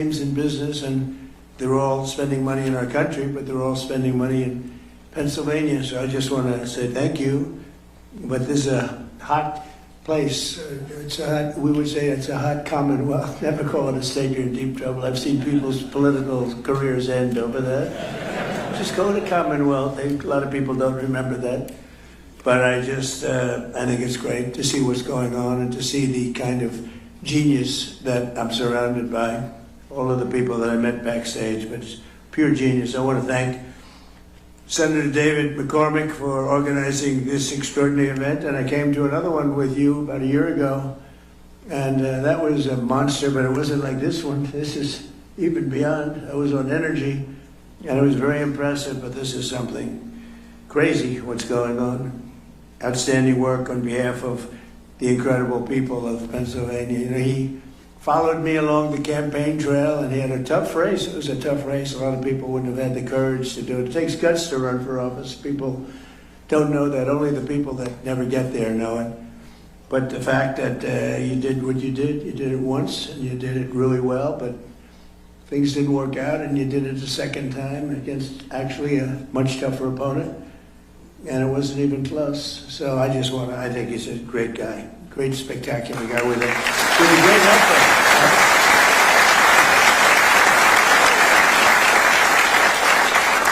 in business, and they're all spending money in our country, but they're all spending money in Pennsylvania. So I just want to say thank you. But this is a hot place. We would say it's a hot commonwealth. Never call it a state you're in deep trouble. I've seen people's political careers end over that. Just call it a commonwealth. A lot of people don't remember that. But I think it's great to see what's going on and to see the kind of genius that I'm surrounded by. All of the people that I met backstage, but it's pure genius. I want to thank Senator David McCormick for organizing this extraordinary event, and I came to another one with you about a year ago, and that was a monster, but it wasn't like this one. This is even beyond. I was on energy, and it was very impressive, but this is something crazy what's going on. Outstanding work on behalf of the incredible people of Pennsylvania. You know, he followed me along the campaign trail, and he had a tough race. It was a tough race. A lot of people wouldn't have had the courage to do it. It takes guts to run for office. People don't know that. Only the people that never get there know it. But the fact that you did what you did it once, and you did it really well, but things didn't work out, and you did it a second time against actually a much tougher opponent, and it wasn't even close. So I think he's a great guy, great, spectacular guy with a great effort.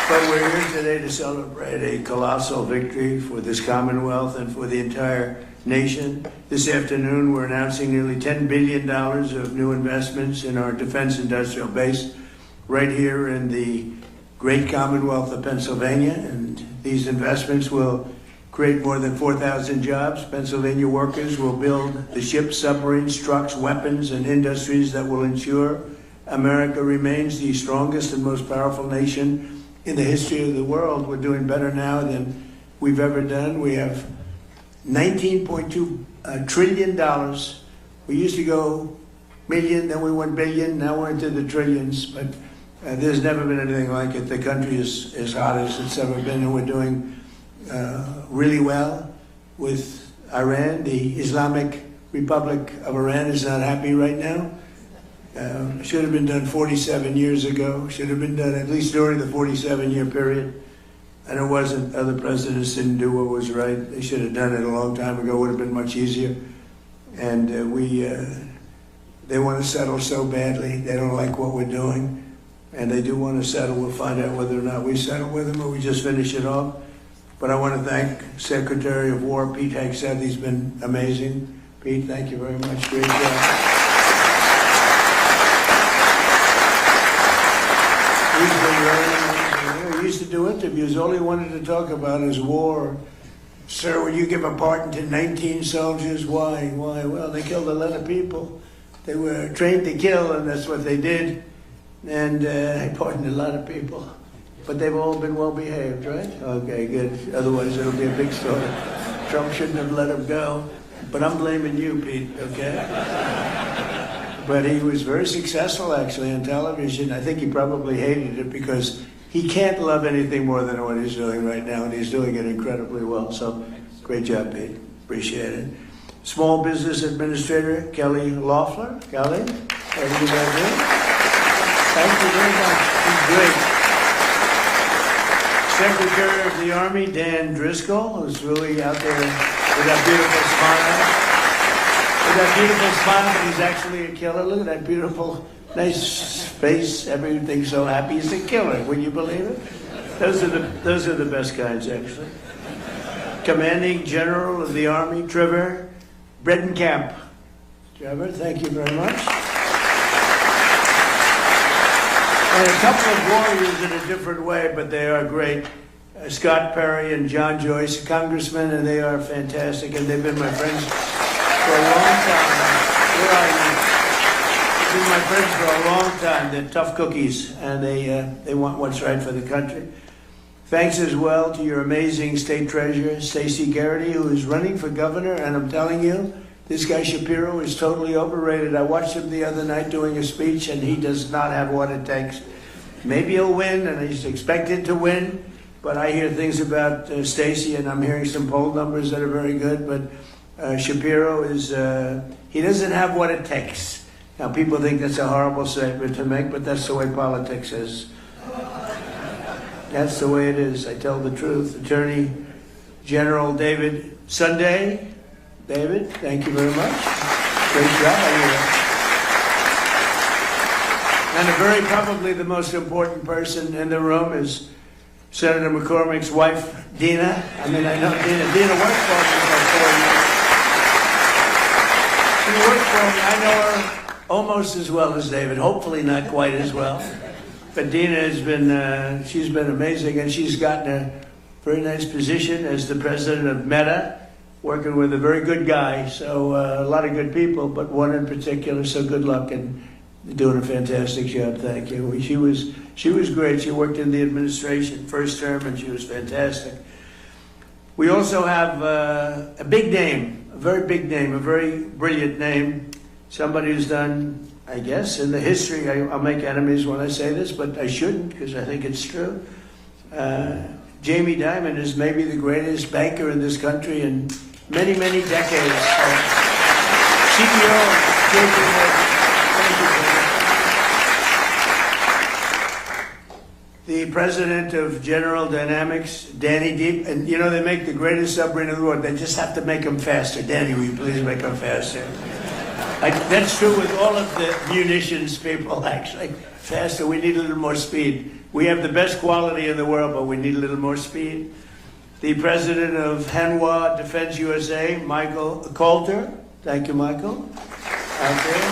But we're here today to celebrate a colossal victory for this Commonwealth and for the entire nation. This afternoon, we're announcing nearly $10 billion of new investments in our defense industrial base right here in the great Commonwealth of Pennsylvania. And these investments will create more than 4,000 jobs. Pennsylvania workers will build the ships, submarines, trucks, weapons, and industries that will ensure America remains the strongest and most powerful nation in the history of the world. We're doing better now than we've ever done. We have $19.2 trillion. We used to go million, then we went billion, now we're into the trillions. But there's never been anything like it. The country is as hot as it's ever been, and we're doing really well with Iran. The Islamic Republic of Iran is not happy right now. Should have been done 47 years ago. Should have been done at least during the 47-year period. And it wasn't. Other presidents didn't do what was right. They should have done it a long time ago. It would have been much easier. And they want to settle so badly. They don't like what we're doing. And they do want to settle. We'll find out whether or not we settle with them or we just finish it off. But I want to thank Secretary of War Pete Hegseth. He's been amazing. Pete, thank you very much. Great job. He used to do interviews. All he wanted to talk about is war. Sir, would you give a pardon to 19 soldiers? Why? Well, they killed a lot of people. They were trained to kill, and that's what they did. And I pardoned a lot of people. But they've all been well behaved, right? Okay, good. Otherwise, it'll be a big story. Trump shouldn't have let him go. But I'm blaming you, Pete, okay? But he was very successful, actually, on television. I think he probably hated it because he can't love anything more than what he's doing right now, and he's doing it incredibly well. So, great job, Pete. Appreciate it. Small Business Administrator Kelly Loeffler. Kelly, how are you guys doing? Thank you very much. He's great. Secretary of the Army, Dan Driscoll, who's really out there with that beautiful smile. With that beautiful smile, but he's actually a killer. Look at that beautiful, nice face. Everything's so happy. He's a killer. Would you believe it? Those are the best kinds, actually. Commanding General of the Army, Trevor Bredenkamp. Trevor, thank you very much. And a couple of warriors in a different way, but they are great. Scott Perry and John Joyce, congressmen, and they are fantastic, and they've been my friends for a long time. Where are you? They've been my friends for a long time. They're tough cookies, and they want what's right for the country. Thanks as well to your amazing state treasurer, Stacey Garrity, who is running for governor, and I'm telling you, this guy Shapiro is totally overrated. I watched him the other night doing a speech, and he does not have what it takes. Maybe he'll win, and he's expected to win, but I hear things about Stacey, and I'm hearing some poll numbers that are very good, but Shapiro is, he doesn't have what it takes. Now, people think that's a horrible statement to make, but that's the way politics is. That's the way it is. I tell the truth. Attorney General David Sunday. David, thank you very much. Great job. And very probably the most important person in the room is Senator McCormick's wife, Dina. I mean, I know Dina. Dina worked for me for 4 years. She worked for me. I know her almost as well as David. Hopefully not quite as well. But Dina has been, she's been amazing, and she's gotten a very nice position as the president of Meta, working with a very good guy. So a lot of good people, but one in particular. So good luck, and doing a fantastic job. Thank you. She was great. She worked in the administration first term, and she was fantastic. We also have a big name, a very big name, a very brilliant name. Somebody who's done, I guess, in the history, I'll make enemies when I say this, but I shouldn't because I think it's true. Jamie Dimon is maybe the greatest banker in this country in many, many decades. CEO of JP Morgan. Thank you, the president of General Dynamics, Danny Deep, and you know, they make the greatest submarine in the world. They just have to make them faster. Danny, will you please make them faster? That's true with all of the munitions people, actually. Faster, we need a little more speed. We have the best quality in the world, but we need a little more speed. The president of Hanwha Defense USA, Michael Coulter. Thank you, Michael. Out there.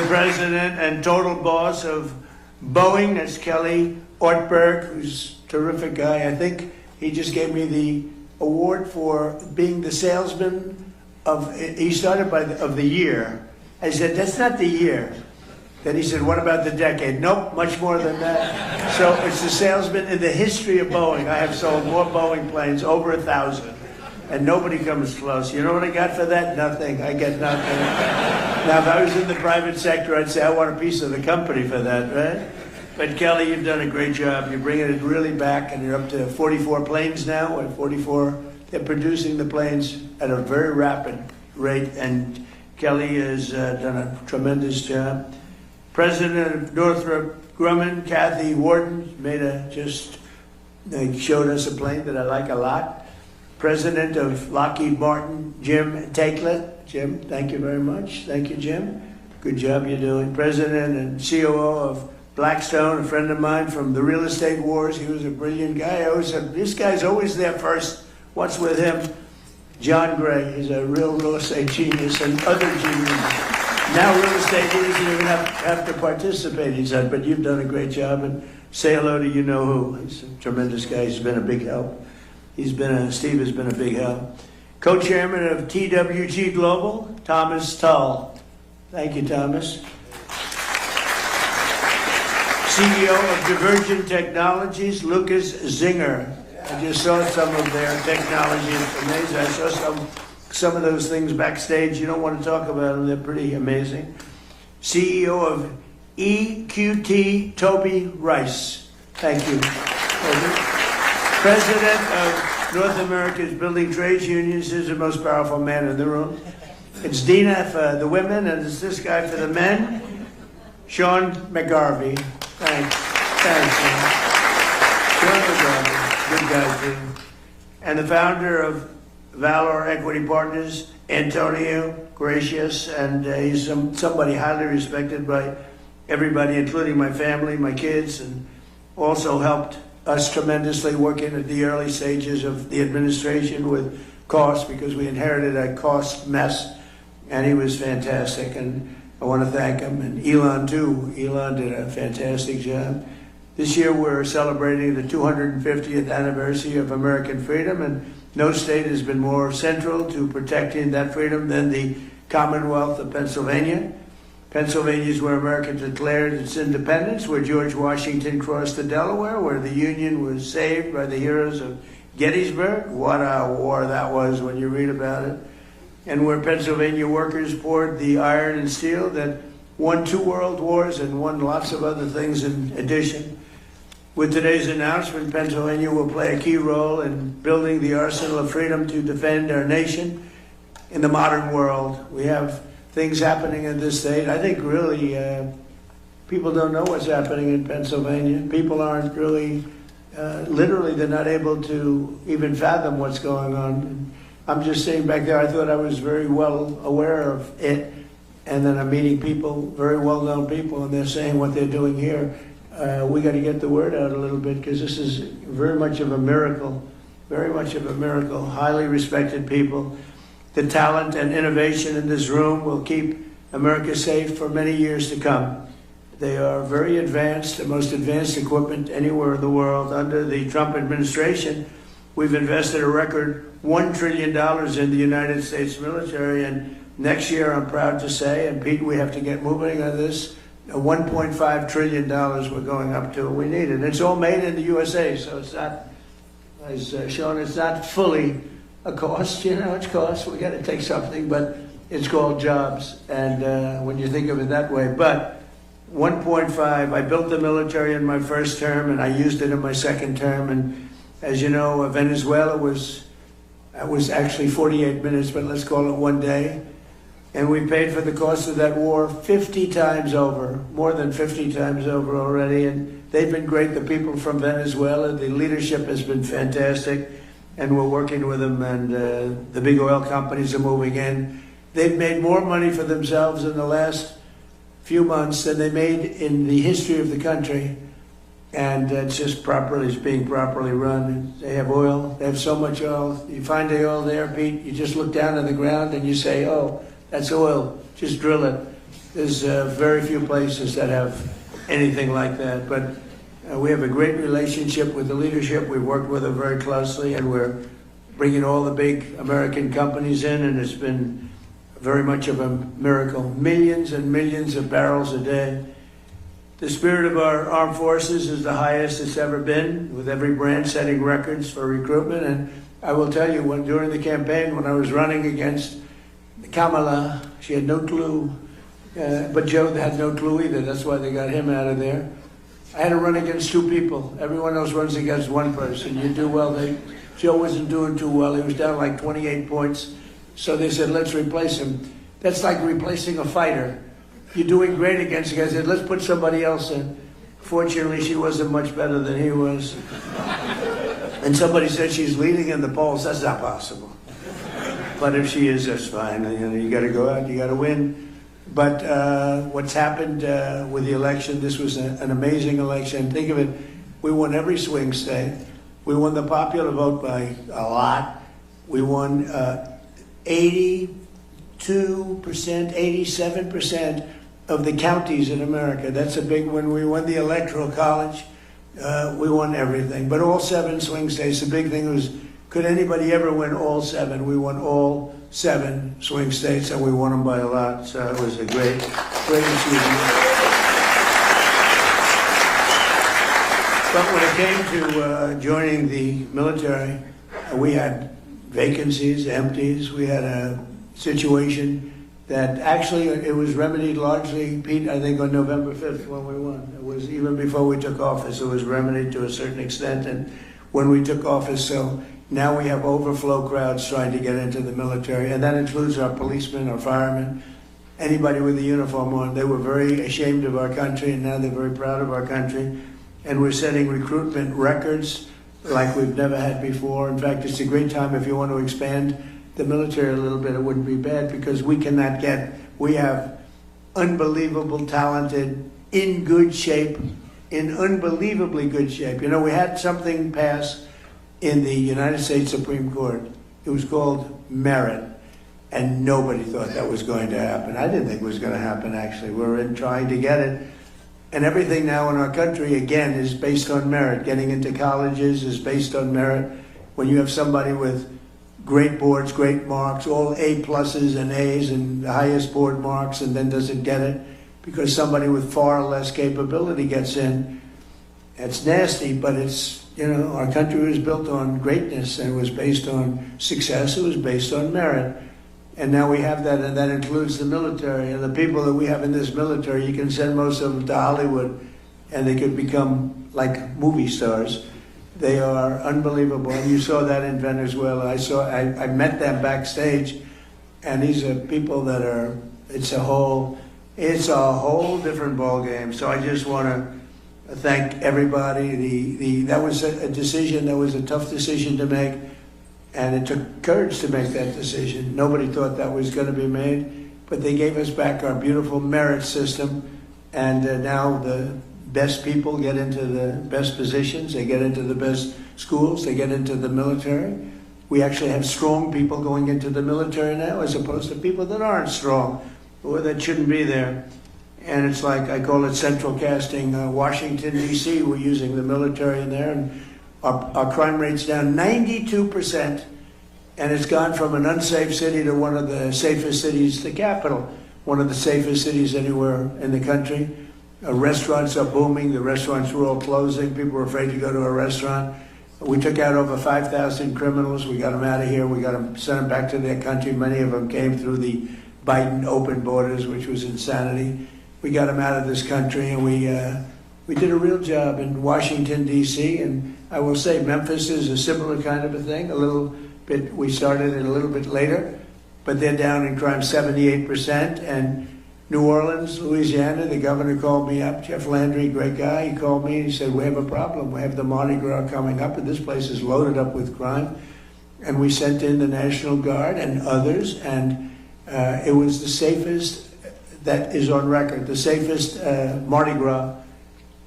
The president and total boss of Boeing, that's Kelly Ortberg, who's a terrific guy. I think he just gave me the award for being the salesman he started of the year. I said, that's not the year. Then he said, what about the decade? Nope, much more than that. So it's the salesman in the history of Boeing. I have sold more Boeing planes, over 1,000. And nobody comes close. You know what I got for that? Nothing. I get nothing. Now, if I was in the private sector, I'd say I want a piece of the company for that, right? But Kelly, you've done a great job. You're bringing it really back, and you're up to 44 planes now. Or 44. They're producing the planes at a very rapid rate, and Kelly has done a tremendous job. President of Northrop Grumman, Kathy Warden, showed us a plane that I like a lot. President of Lockheed Martin, Jim Taiclet. Jim, thank you very much. Thank you, Jim. Good job you're doing. President and COO of Blackstone, a friend of mine from the real estate wars. He was a brilliant guy. I always said, this guy's always there first. What's with him? John Gray is a real estate genius, and other geniuses. Now real estate leaders don't even have to participate, he said, but you've done a great job, and say hello to you-know-who. He's a tremendous guy. He's been a big help. Steve has been a big help. Co-chairman of TWG Global, Thomas Tull. Thank you, Thomas. CEO of Divergent Technologies, Lucas Zinger. I just saw some of their technology. It's amazing. I saw some of those things backstage. You don't want to talk about them. They're pretty amazing. CEO of EQT, Toby Rice. Thank you, Toby. President of North America's Building Trades Unions. Is the most powerful man in the room. It's Dina for the women, and it's this guy for the men. Sean McGarvey. Thanks, Sean. Sean McGarvey. Good guy, too. And the founder of Valor Equity Partners, Antonio Gracious, and he's somebody highly respected by everybody, including my family, my kids, and also helped us tremendously working at the early stages of the administration with cost, because we inherited a cost mess, and he was fantastic, and I want to thank him, and Elon, too. Elon did a fantastic job. This year we're celebrating the 250th anniversary of American freedom, and no state has been more central to protecting that freedom than the Commonwealth of Pennsylvania. Pennsylvania is where America declared its independence, where George Washington crossed the Delaware, where the Union was saved by the heroes of Gettysburg. What a war that was when you read about it. And where Pennsylvania workers poured the iron and steel that won 2 world wars and won lots of other things in addition. With today's announcement, Pennsylvania will play a key role in building the arsenal of freedom to defend our nation in the modern world. We have things happening in this state. I think really people don't know what's happening in Pennsylvania. People aren't really, literally, they're not able to even fathom what's going on. I'm just sitting back there, I thought I was very well aware of it, and then I'm meeting people, very well-known people, and they're saying what they're doing here. We got to get the word out a little bit, because this is very much of a miracle, very much of a miracle. Highly respected people. The talent and innovation in this room will keep America safe for many years to come. They are very advanced, the most advanced equipment anywhere in the world. Under the Trump administration, we've invested a record $1 trillion in the United States military, and next year, I'm proud to say, and Pete, we have to get moving on this, $1.5 trillion we're going up to. We need it. It's all made in the USA, so it's not, as shown, it's not fully a cost. You know, it's cost. We got to take something, but it's called jobs. And when you think of it that way, but 1.5, I built the military in my first term, and I used it in my second term. And as you know, Venezuela was actually 48 minutes, but let's call it one day. And we paid for the cost of that war 50 times over, more than 50 times over already. And they've been great, the people from Venezuela. The leadership has been fantastic, and we're working with them, and the big oil companies are moving in. They've made more money for themselves in the last few months than they made in the history of the country. And it's just properly, it's being properly run. They have oil, they have so much oil. You find the oil there, Pete, you just look down on the ground and you say, oh, that's oil, just drill it. There's very few places that have anything like that. But we have a great relationship with the leadership. We've worked with them very closely, and we're bringing all the big American companies in, and it's been very much of a miracle. Millions and millions of barrels a day. The spirit of our armed forces is the highest it's ever been, with every branch setting records for recruitment. And I will tell you, during the campaign, when I was running against Kamala, she had no clue, but Joe had no clue either. That's why they got him out of there. I had to run against two people. Everyone else runs against one person. You do well. Joe wasn't doing too well. He was down like 28 points. So they said, let's replace him. That's like replacing a fighter. You're doing great against the guy. I said, let's put somebody else in. Fortunately, she wasn't much better than he was. And somebody said she's leading in the polls. That's not possible. But if she is, that's fine. You got to go out, you got to win. But what's happened with the election, this was an amazing election. Think of it, we won every swing state. We won the popular vote by a lot. We won 82%, 87% of the counties in America. That's a big one. We won the Electoral College. We won everything. But all 7 swing states, the big thing was, could anybody ever win all 7? We won all 7 swing states, and we won them by a lot. So it was a great, great achievement. But when it came to joining the military, we had vacancies, empties. We had a situation that actually it was remedied largely, Pete, I think on November 5th when we won. It was even before we took office, it was remedied to a certain extent. And when we took office, so now we have overflow crowds trying to get into the military, and that includes our policemen, our firemen, anybody with a uniform on. They were very ashamed of our country, and now they're very proud of our country. And we're setting recruitment records like we've never had before. In fact, it's a great time if you want to expand the military a little bit. It wouldn't be bad, because we have unbelievable, talented, in good shape, in unbelievably good shape. You know, we had something pass in the United States Supreme Court. It was called merit, and nobody thought that was going to happen. I didn't think it was going to happen, actually. We're trying to get it. And everything now in our country, again, is based on merit. Getting into colleges is based on merit. When you have somebody with great boards, great marks, all A pluses and A's and the highest board marks, and then doesn't get it because somebody with far less capability gets in, it's nasty, but it's, you know, our country was built on greatness, and it was based on success, it was based on merit. And now we have that, and that includes the military. And the people that we have in this military, you can send most of them to Hollywood, and they could become like movie stars. They are unbelievable, and you saw that in Venezuela. I met them backstage, and these are people that are it's a whole different ballgame. So I just want to thank everybody. That was a decision, that was a tough decision to make, and it took courage to make that decision. Nobody thought that was going to be made, but they gave us back our beautiful merit system, and now the best people get into the best positions, they get into the best schools, they get into the military. We actually have strong people going into the military now, as opposed to people that aren't strong or that shouldn't be there. And it's like, I call it central casting. Washington, D.C., we're using the military in there, and our crime rate's down 92%, and it's gone from an unsafe city to one of the safest cities, the capital, one of the safest cities anywhere in the country. Restaurants are booming. The restaurants were all closing. People were afraid to go to a restaurant. We took out over 5,000 criminals. We got them out of here. We got them, sent them back to their country. Many of them came through the Biden open borders, which was insanity. We got them out of this country, and we did a real job in Washington, D.C., and I will say Memphis is a similar kind of a thing. A little bit, we started it a little bit later, but they're down in crime 78%, and New Orleans, Louisiana, the governor called me up, Jeff Landry, great guy. He called me and he said, we have a problem. We have the Mardi Gras coming up, and this place is loaded up with crime. And we sent in the National Guard and others, and it was the safest that is on record, the safest Mardi Gras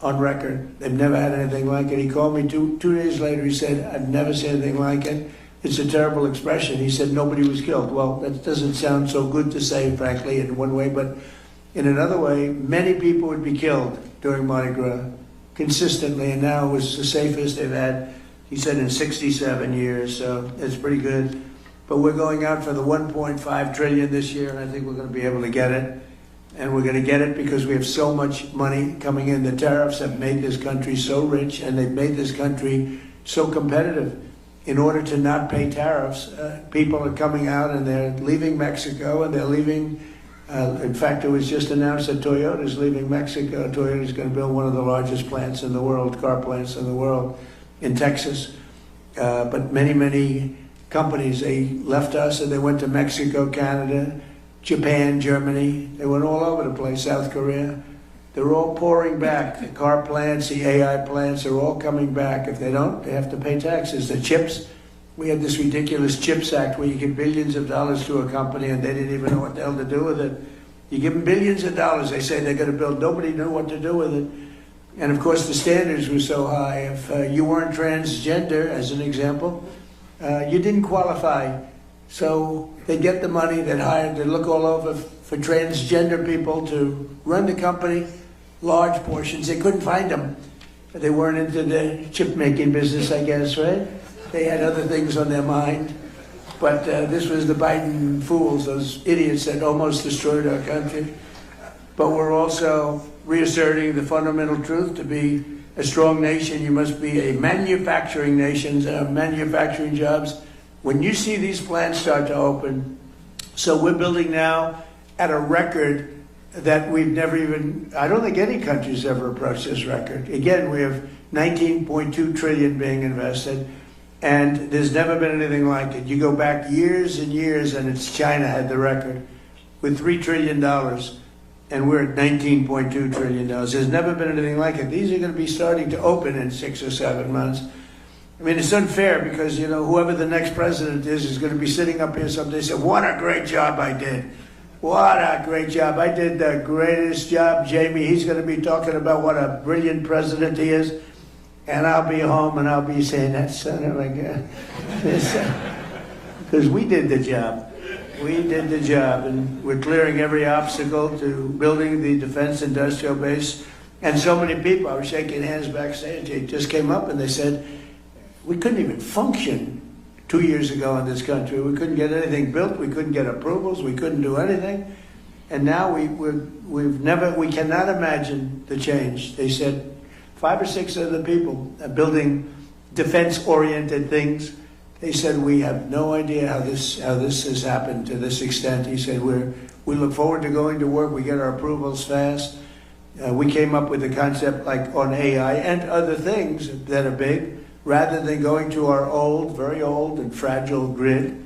on record. They've never had anything like it. He called me two days later. He said, I've never seen anything like it. It's a terrible expression. He said nobody was killed. Well, that doesn't sound so good to say, frankly, in one way, but in another way, many people would be killed during Mardi Gras consistently, and now it was the safest they've had, he said, in 67 years, so it's pretty good. But we're going out for the 1.5 trillion this year, and I think we're going to be able to get it. And we're going to get it because we have so much money coming in. The tariffs have made this country so rich, and they've made this country so competitive. In order to not pay tariffs, people are coming out and they're leaving Mexico, and they're leaving, in fact, it was just announced that Toyota is leaving Mexico. Toyota is going to build one of the largest plants in the world, car plants in the world, in Texas. But many, many companies, they left us and they went to Mexico, Canada, Japan, Germany. They went all over the place, South Korea. They're all pouring back. The car plants, the AI plants are all coming back. If they don't, they have to pay taxes. The chips, we had this ridiculous CHIPS Act where you give billions of dollars to a company and they didn't even know what the hell to do with it. You give them billions of dollars, they say they're going to build. Nobody knew what to do with it. And of course the standards were so high. If you weren't transgender, as an example, you didn't qualify. So they get the money, they look all over for transgender people to run the company. Large portions, they couldn't find them. They weren't into the chip making business, I guess, right? They had other things on their mind. But this was the Biden fools, those idiots that almost destroyed our country. But we're also reasserting the fundamental truth: to be a strong nation, you must be a manufacturing nation, manufacturing jobs. When you see these plants start to open, so we're building now at a record that we've never even, I don't think any country's ever approached this record. Again, we have 19.2 trillion being invested, and there's never been anything like it. You go back years and years, and it's China had the record with $3 trillion, and we're at $19.2 trillion. There's never been anything like it. These are going to be starting to open in 6 or 7 months. I mean, it's unfair because, you know, whoever the next president is going to be sitting up here someday and say, what a great job I did. What a great job. I did the greatest job, Jamie. He's going to be talking about what a brilliant president he is. And I'll be home and I'll be saying, that son of a gun. Because we did the job. We did the job. And we're clearing every obstacle to building the defense industrial base. And so many people, I was shaking hands backstage, they just came up and they said, we couldn't even function 2 years ago in this country. We couldn't get anything built. We couldn't get approvals. We couldn't do anything. And now we cannot imagine the change. They said 5 or 6 other people are building defense-oriented things. They said, we have no idea how this has happened to this extent. He said, we look forward to going to work. We get our approvals fast. We came up with a concept like on AI and other things that are big. Rather than going to our old, very old and fragile grid,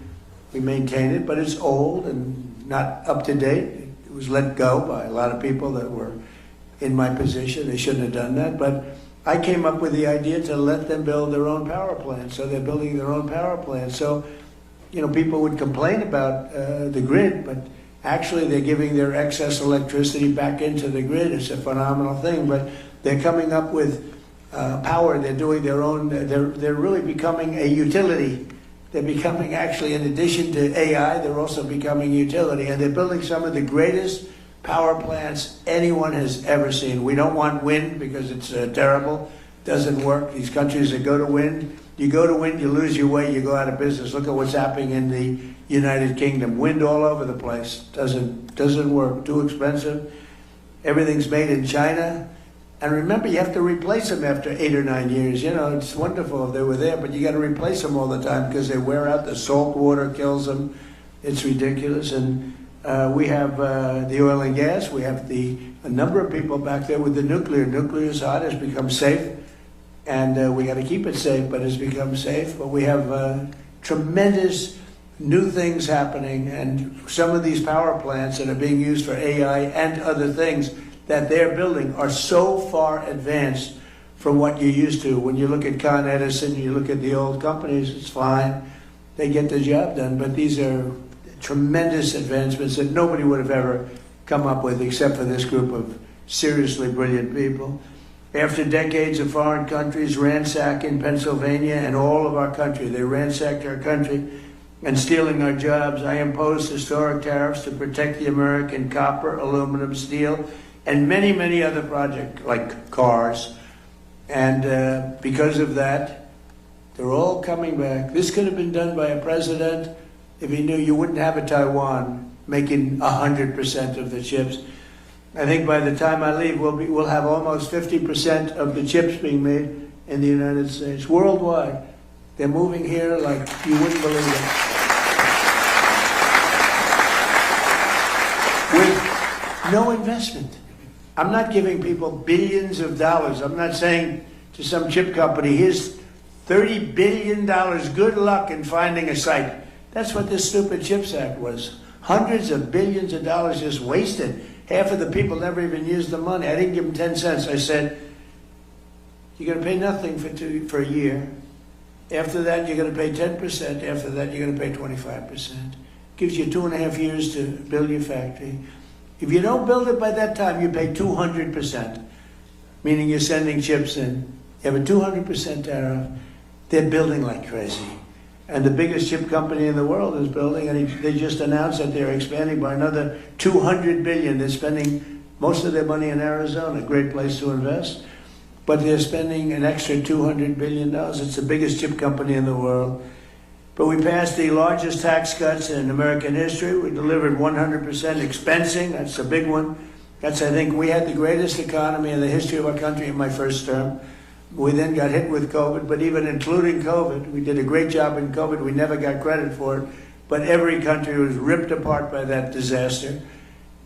we maintain it, but it's old and not up to date. was let go by a lot of people that were in my position. They shouldn't have done that, but I came up with the idea to let them build their own power plant. So they're building their own power plant. So, people would complain about the grid, but actually they're giving their excess electricity back into the grid. It's a phenomenal thing, but they're coming up with power. They're doing their own, they're really becoming a utility. They're becoming, actually, in addition to AI, they're also becoming utility. And they're building some of the greatest power plants anyone has ever seen. We don't want wind because it's terrible. Doesn't work. These countries that go to wind, you go to wind, you lose your way, you go out of business. Look at what's happening in the United Kingdom. Wind all over the place. Doesn't work. Too expensive. Everything's made in China. And remember, you have to replace them after 8 or 9 years. It's wonderful if they were there, but you got to replace them all the time because they wear out. The salt water kills them. It's ridiculous. And we have the oil and gas. We have a number of people back there with the nuclear. Nuclear is hot. It's become safe. And we got to keep it safe, but it's become safe. But we have tremendous new things happening. And some of these power plants that are being used for AI and other things that they're building are so far advanced from what you're used to. When you look at Con Edison, you look at the old companies, it's fine. They get the job done. But these are tremendous advancements that nobody would have ever come up with except for this group of seriously brilliant people. After decades of foreign countries ransacking Pennsylvania and all of our country, they ransacked our country and stealing our jobs, I imposed historic tariffs to protect the American copper, aluminum, steel, and many, many other projects like cars. And because of that, they're all coming back. This could have been done by a president if he knew you wouldn't have a Taiwan making 100% of the chips. I think by the time I leave, we'll have almost 50% of the chips being made in the United States. Worldwide, they're moving here like you wouldn't believe it. With no investment. I'm not giving people billions of dollars. I'm not saying to some chip company, here's $30 billion, good luck in finding a site. That's what this stupid CHIPS Act was. Hundreds of billions of dollars just wasted. Half of the people never even used the money. I didn't give them 10 cents. I said, you're going to pay nothing for a year. After that, you're going to pay 10%. After that, you're going to pay 25%. Gives you 2.5 years to build your factory. If you don't build it by that time, you pay 200%, meaning you're sending chips in. You have a 200% tariff. They're building like crazy. And the biggest chip company in the world is building, and they just announced that they're expanding by another $200 billion. They're spending most of their money in Arizona, a great place to invest. But they're spending an extra $200 billion. It's the biggest chip company in the world. But we passed the largest tax cuts in American history. We delivered 100% expensing. That's a big one. I think, we had the greatest economy in the history of our country in my first term. We then got hit with COVID, but even including COVID, we did a great job in COVID. We never got credit for it, but every country was ripped apart by that disaster.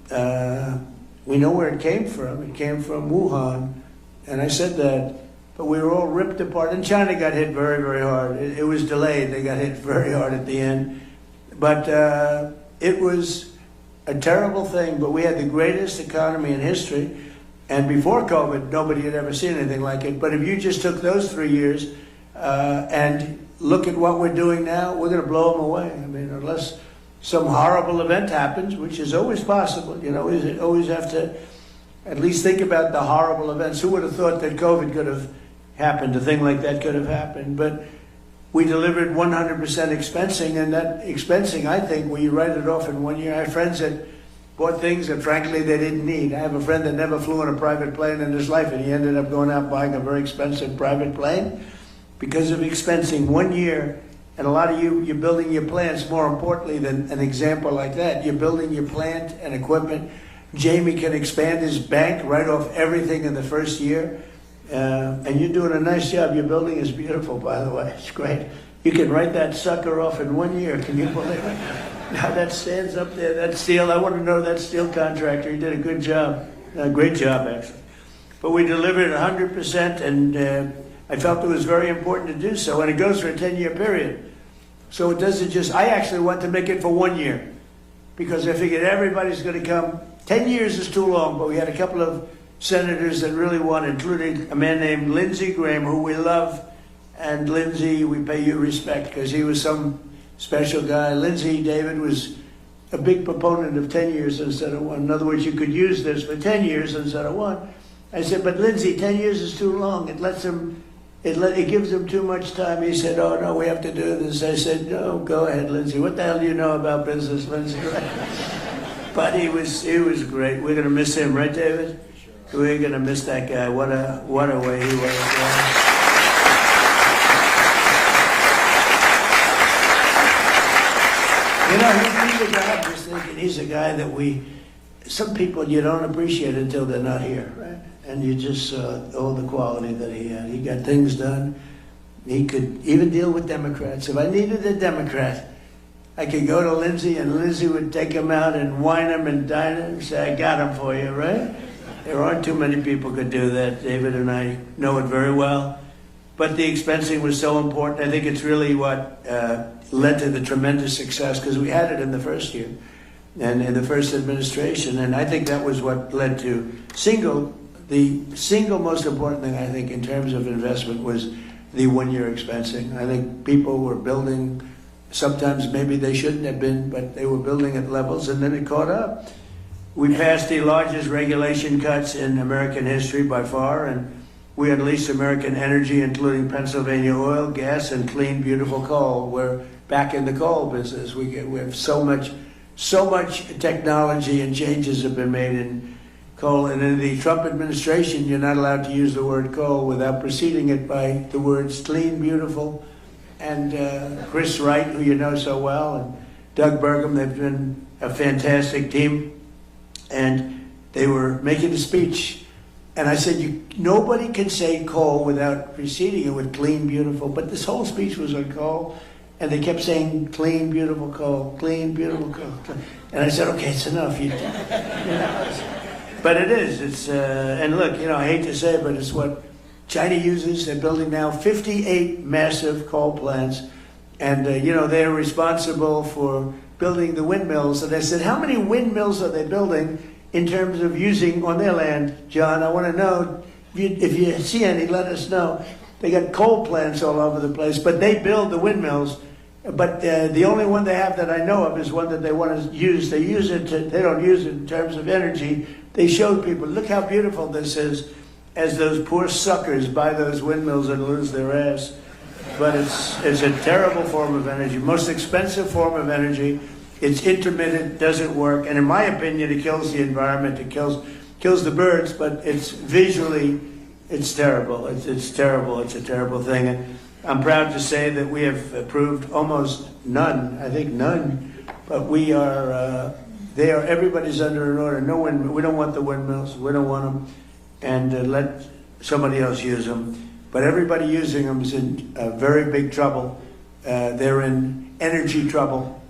We know where it came from. It came from Wuhan, and I said that. But we were all ripped apart, and China got hit very, very hard. It was delayed. They got hit very hard at the end. But it was a terrible thing, but we had the greatest economy in history. And before COVID, nobody had ever seen anything like it. But if you just took those 3 years and look at what we're doing now, we're going to blow them away. I mean, unless some horrible event happens, which is always possible. You always have to at least think about the horrible events. Who would have thought that COVID could have happened? A thing like that could have happened. But we delivered 100% expensing, and that expensing, I think, we write it off in 1 year. I have friends that bought things that, frankly, they didn't need. I have a friend that never flew on a private plane in his life, and he ended up going out buying a very expensive private plane because of expensing 1 year. And a lot of you're building your plants, more importantly than an example like that. You're building your plant and equipment. Jamie can expand his bank, write off everything in the first year. And you're doing a nice job. Your building is beautiful, by the way. It's great. You can write that sucker off in 1 year. Can you believe it? Now that stands up there, that steel. I want to know that steel contractor. He did a good job. A great job, actually. But we delivered 100%, and I felt it was very important to do so. And it goes for a 10-year period. So it doesn't just, I actually want to make it for 1 year, because I figured everybody's going to come 10 years is too long, but we had a couple of senators that really won, including a man named Lindsey Graham, who we love. And Lindsey, we pay you respect because he was some special guy. Lindsey, David, was a big proponent of 10 years instead of 1. In other words, you could use this for 10 years instead of 1. I said, but Lindsey, 10 years is too long. It gives them too much time. He said, oh, no, we have to do this. I said, no, go ahead, Lindsey. What the hell do you know about business, Lindsey? But he was great. We're going to miss him, right, David? Sure. We're going to miss that guy. What a way he was. You know, he's a guy, I'm just thinking, he's a guy that some people you don't appreciate until they're not here, right? And you just saw all the quality that he had. He got things done. He could even deal with Democrats. If I needed a Democrat, I could go to Lindsey, and Lindsey would take him out and wine him and dine him and say, I got him for you, right? There aren't too many people could do that. David and I know it very well. But the expensing was so important. I think it's really what led to the tremendous success, because we had it in the first year and in the first administration. And I think that was what led to the single most important thing, I think, in terms of investment was the one-year expensing. I think people were building, sometimes maybe they shouldn't have been, but they were building at levels, and then it caught up. We passed the largest regulation cuts in American history by far, and we unleashed American energy, including Pennsylvania oil, gas, and clean, beautiful coal. We're back in the coal business. We have so much technology and changes have been made in coal. And in the Trump administration, you're not allowed to use the word coal without preceding it by the words clean, beautiful. And Chris Wright, who you know so well, and Doug Burgum, they've been a fantastic team. And they were making a speech. And I said, nobody can say coal without preceding it with clean, beautiful. But this whole speech was on coal. And they kept saying, clean, beautiful coal, clean, beautiful coal. And I said, okay, it's enough. You know. But it is. And look, I hate to say it, but it's what China uses. They're building now 58 massive coal plants. And, they're responsible for building the windmills. And I said, how many windmills are they building in terms of using on their land? John, I want to know. If you see any, let us know. They got coal plants all over the place, but they build the windmills. But the only one they have that I know of is one that they want to use. They don't use it in terms of energy. They showed people, look how beautiful this is, as those poor suckers buy those windmills and lose their ass. But it's a terrible form of energy, most expensive form of energy. It's intermittent, doesn't work, and in my opinion, it kills the environment. It kills the birds, but it's visually, it's terrible. It's terrible. It's a terrible thing. And I'm proud to say that we have approved almost none. I think none, but we are. Everybody's under an order. No one. We don't want the windmills. We don't want them, and let somebody else use them. But everybody using them is in very big trouble. They're in energy trouble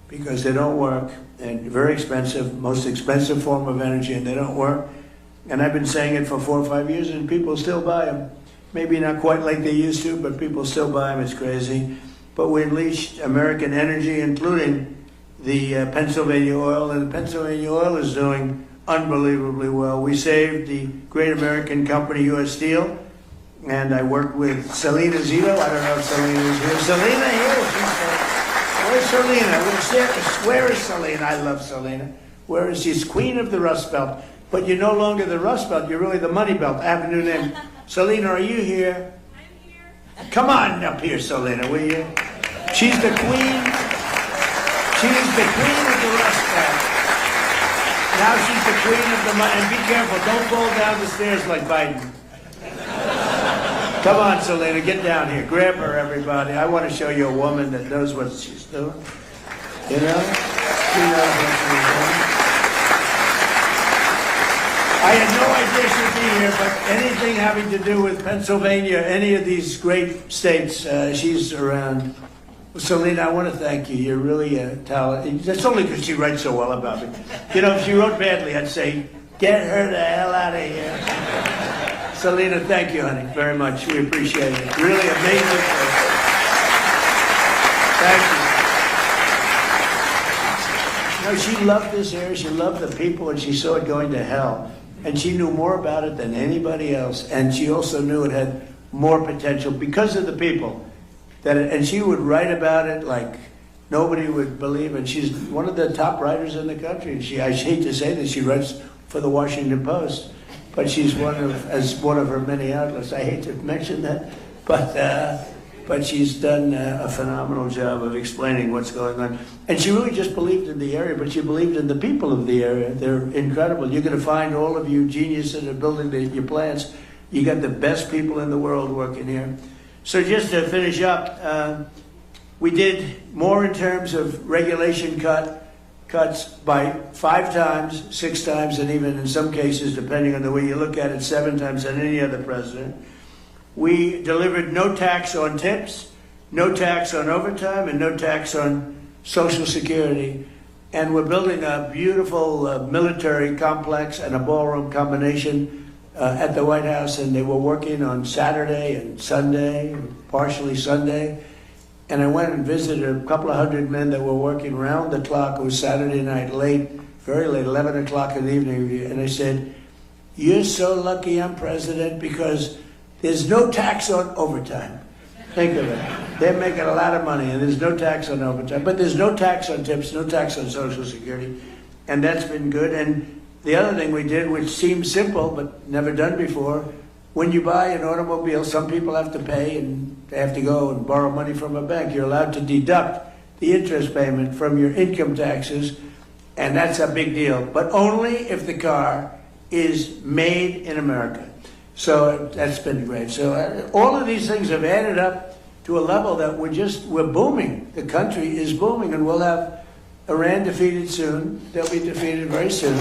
because they don't work, and very expensive, most expensive form of energy, and they don't work. And I've been saying it for 4 or 5 years, and people still buy them. Maybe not quite like they used to, but people still buy them. It's crazy. But we unleashed American energy, including the Pennsylvania oil, and the Pennsylvania oil is doing unbelievably well. We saved the great American company, U.S. Steel, and I worked with Selena Zito. I don't know if Selena is here. Selena here? Where's Selena? Where is Selena? I love Selena. Where is she? She's queen of the Rust Belt. But you're no longer the Rust Belt. You're really the Money Belt. I have a new name. Selena, are you here? I'm here. Come on up here, Selena, will you? She's the queen. She's the queen of the Rust Belt. Now she's the queen of the money. And be careful, don't fall down the stairs like Biden. Come on, Selena, get down here. Grab her, everybody. I want to show you a woman that knows what she's doing. You know? She knows what she's doing. I had no idea she'd be here, but anything having to do with Pennsylvania, any of these great states, she's around. Selena, I want to thank you. You're really a talent. That's only because she writes so well about me. If she wrote badly, I'd say, get her the hell out of here. Selena, thank you, honey, very much. We appreciate it. Really amazing. Thank you. No, she loved this area, she loved the people, and she saw it going to hell. And she knew more about it than anybody else. And she also knew it had more potential because of the people. And she would write about it like nobody would believe. And she's one of the top writers in the country. And I hate to say this, she writes for the Washington Post. But she's one of her many outlets. I hate to mention that. But she's done a phenomenal job of explaining what's going on. And she really just believed in the area, but she believed in the people of the area. They're incredible. You're going to find all of you geniuses that are building your plants. You got the best people in the world working here. So just to finish up, we did more in terms of regulation cuts by 5 times, 6 times, and even in some cases, depending on the way you look at it, 7 times than any other president. We delivered no tax on tips, no tax on overtime, and no tax on Social Security. And we're building a beautiful military complex and a ballroom combination at the White House. And they were working on Saturday and Sunday, partially Sunday. And I went and visited a couple of hundred men that were working round the clock. It was Saturday night, late, very late, 11 o'clock in the evening. And I said, "You're so lucky I'm president because there's no tax on overtime." Think of it. They're making a lot of money, and there's no tax on overtime. But there's no tax on tips, no tax on Social Security. And that's been good. And the other thing we did, which seems simple but never done before, when you buy an automobile, some people have to pay, and they have to go and borrow money from a bank. You're allowed to deduct the interest payment from your income taxes, and that's a big deal. But only if the car is made in America. So that's been great. So all of these things have added up to a level that we're booming. The country is booming, and we'll have Iran defeated soon. They'll be defeated very soon.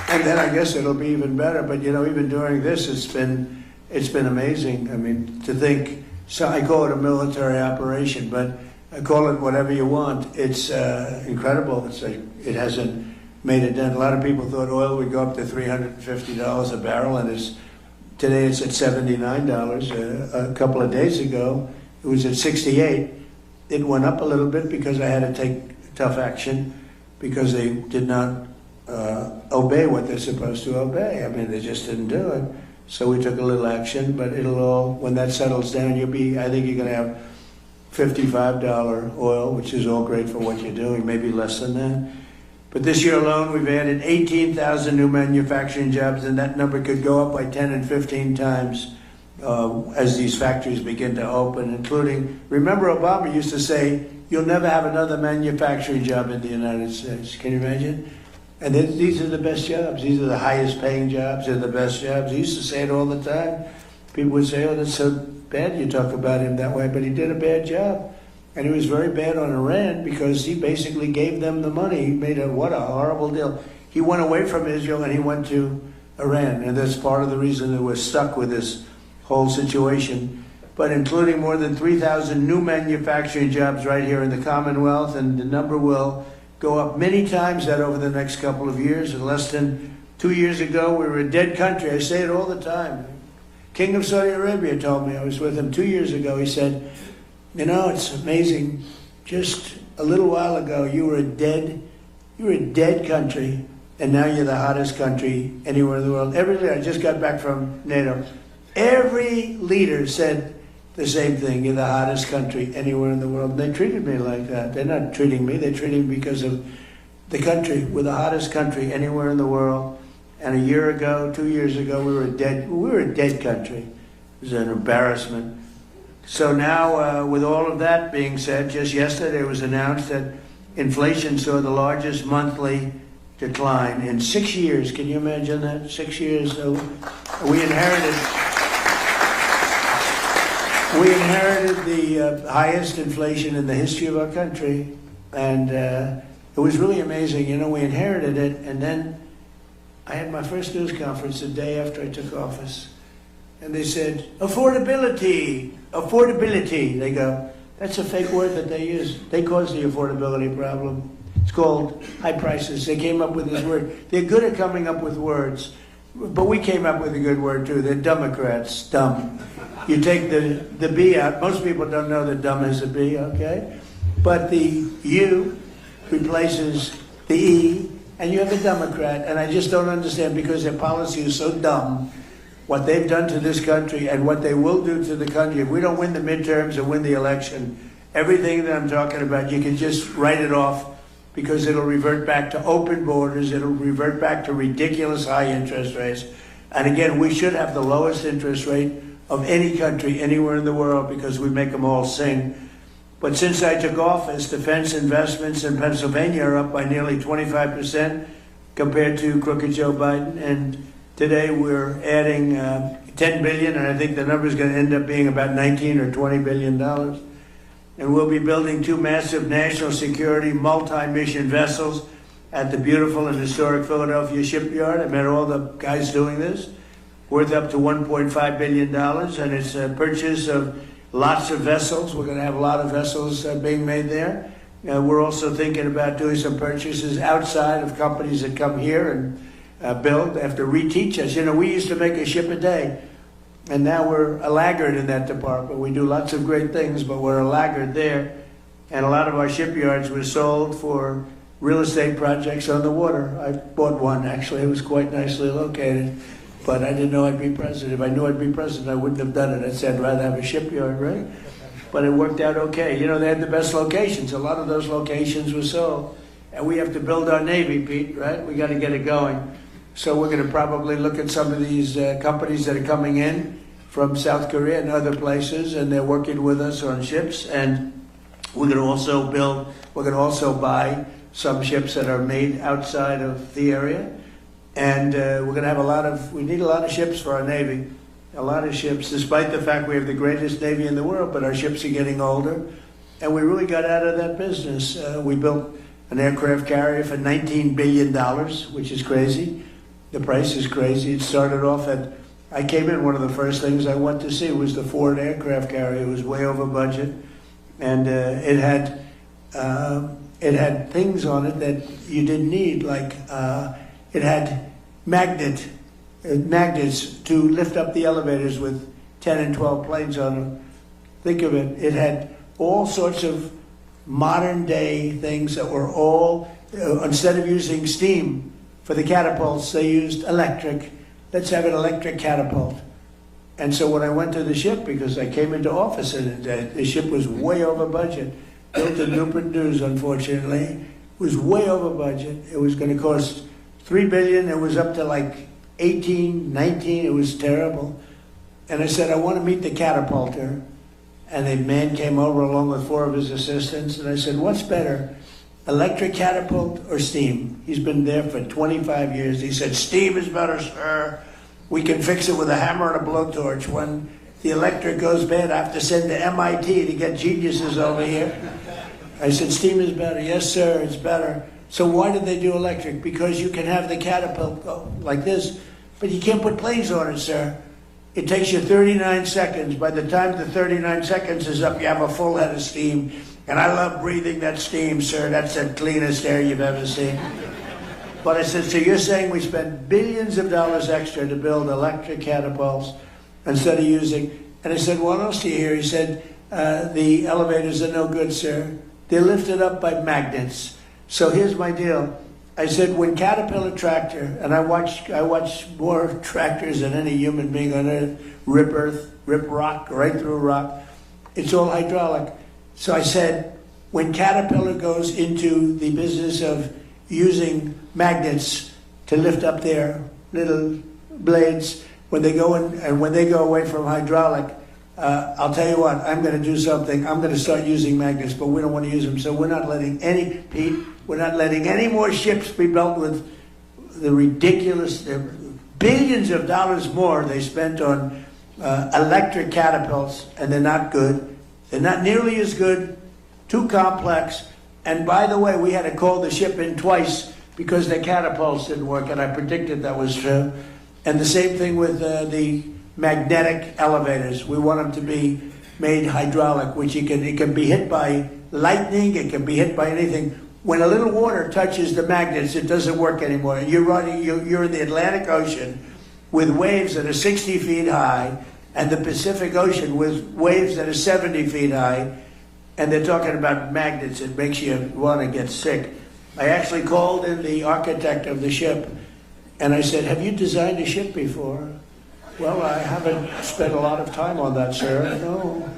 And then I guess it'll be even better. But even during this, it's been amazing. I mean, to think. So I call it a military operation, but I call it whatever you want. It's incredible. It hasn't made a dent. A lot of people thought oil would go up to $350 a barrel, and today it's at $79. A couple of days ago, it was at $68. It went up a little bit because I had to take tough action because they did not obey what they're supposed to obey. I mean, they just didn't do it. So we took a little action, but when that settles down, I think you're going to have $55 oil, which is all great for what you're doing, maybe less than that. But this year alone, we've added 18,000 new manufacturing jobs, and that number could go up by 10 and 15 times as these factories begin to open, including, remember Obama used to say, "You'll never have another manufacturing job in the United States." Can you imagine? And these are the best jobs. These are the highest paying jobs. They're the best jobs. He used to say it all the time. People would say, "Oh, that's so bad you talk about him that way," but he did a bad job. And he was very bad on Iran because he basically gave them the money. He made what a horrible deal. He went away from Israel and he went to Iran. And that's part of the reason that we're stuck with this whole situation. But including more than 3,000 new manufacturing jobs right here in the Commonwealth, and the number will go up many times that over the next couple of years. And less than 2 years ago, we were a dead country. I say it all the time. King of Saudi Arabia told me, I was with him 2 years ago, he said, "It's amazing. Just a little while ago, you were a dead country, and now you're the hottest country anywhere in the world." I just got back from NATO. Every leader said the same thing. You're the hottest country anywhere in the world. And they treated me like that. They're not treating me. They're treating me because of the country. We're the hottest country anywhere in the world. And 2 years ago, we were a dead country. It was an embarrassment. So now, with all of that being said, just yesterday it was announced that inflation saw the largest monthly decline in 6 years. Can you imagine that? 6 years. So we inherited the highest inflation in the history of our country, and it was really amazing. We inherited it, and then I had my first news conference the day after I took office, and they said, affordability. They go, that's a fake word that they use. They caused the affordability problem. It's called high prices. They came up with this word. They're good at coming up with words, but we came up with a good word too. They're Democrats, dumb. You take the B out. Most people don't know that dumb is a B, okay? But the U replaces the E, and you have a Democrat. And I just don't understand, because their policy is so dumb, what they've done to this country and what they will do to the country. If we don't win the midterms or win the election, everything that I'm talking about, you can just write it off, because it'll revert back to open borders. It'll revert back to ridiculous high interest rates. And again, we should have the lowest interest rate of any country anywhere in the world, because we make them all sing. But since I took office, defense investments in Pennsylvania are up by nearly 25% compared to crooked Joe Biden. And today we're adding $10 billion, and I think the number is going to end up being about $19 or $20 billion. And we'll be building 2 massive national security multi-mission vessels at the beautiful and historic Philadelphia shipyard. I met all the guys doing this, worth up to $1.5 billion, and it's a purchase of lots of vessels. We're going to have a lot of vessels being made there. We're also thinking about doing some purchases outside of companies that come here and build, have to reteach us. You know, we used to make a ship a day, and now we're a laggard in that department. We do lots of great things, but we're a laggard there. And a lot of our shipyards were sold for real estate projects on the water. I bought one, actually. It was quite nicely located, but I didn't know I'd be president. If I knew I'd be president, I wouldn't have done it. I'd said I'd rather have a shipyard, right? But it worked out okay. You know, they had the best locations. A lot of those locations were sold. And we have to build our Navy, Pete, right? We got to get it going. So we're going to probably look at some of these companies that are coming in from South Korea and other places, and they're working with us on ships. And we're going to also buy some ships that are made outside of the area. And we're going to have we need a lot of ships for our Navy. A lot of ships, despite the fact we have the greatest Navy in the world, but our ships are getting older. And we really got out of that business. We built an aircraft carrier for $19 billion, which is crazy. The price is crazy. It started off I came in, one of the first things I went to see was the Ford aircraft carrier. It was way over budget. And it had things on it that you didn't need, like it had magnets to lift up the elevators with 10 and 12 planes on them. Think of it. It had all sorts of modern day things that were all, instead of using steam for the catapults, they used electric. Let's have an electric catapult. And so when I went to the ship, because I came into office and the ship was way over budget, built in Newport News, unfortunately, it was way over budget. It was going to cost $3 billion. It was up to like 18, 19. It was terrible. And I said, I want to meet the catapulter. And a man came over along with 4 of his assistants. And I said, what's better, electric catapult or steam? He's been there for 25 years. He said, steam is better, sir. We can fix it with a hammer and a blowtorch. When the electric goes bad, I have to send to MIT to get geniuses over here. I said, steam is better. Yes, sir, it's better. So why did they do electric? Because you can have the catapult go like this, but you can't put planes on it, sir. It takes you 39 seconds. By the time the 39 seconds is up, you have a full head of steam. And I love breathing that steam, sir. That's the cleanest air you've ever seen. But I said, so you're saying we spent billions of dollars extra to build electric catapults instead of using... And I said, what else do you hear? He said, the elevators are no good, sir. They're lifted up by magnets. So here's my deal. I said, when Caterpillar tractor, and I watch more tractors than any human being on earth, rip rock, right through rock. It's all hydraulic. So I said, when Caterpillar goes into the business of using magnets to lift up their little blades, when they go in and when they go away from hydraulic, I'll tell you what, I'm going to do something. I'm going to start using magnets, but we don't want to use them. So we're not letting any more ships be built with the ridiculous billions of dollars more they spent on electric catapults, and they're not good. They're not nearly as good, too complex. And by the way, we had to call the ship in twice because their catapults didn't work, and I predicted that was true. And the same thing with the magnetic elevators. We want them to be made hydraulic, which it can be hit by lightning, it can be hit by anything. When a little water touches the magnets, it doesn't work anymore. You're in the Atlantic Ocean with waves that are 60 feet high, and the Pacific Ocean with waves that are 70 feet high, and they're talking about magnets. It makes you want to get sick. I actually called in the architect of the ship, and I said, have you designed a ship before? Well, I haven't spent a lot of time on that, sir. No.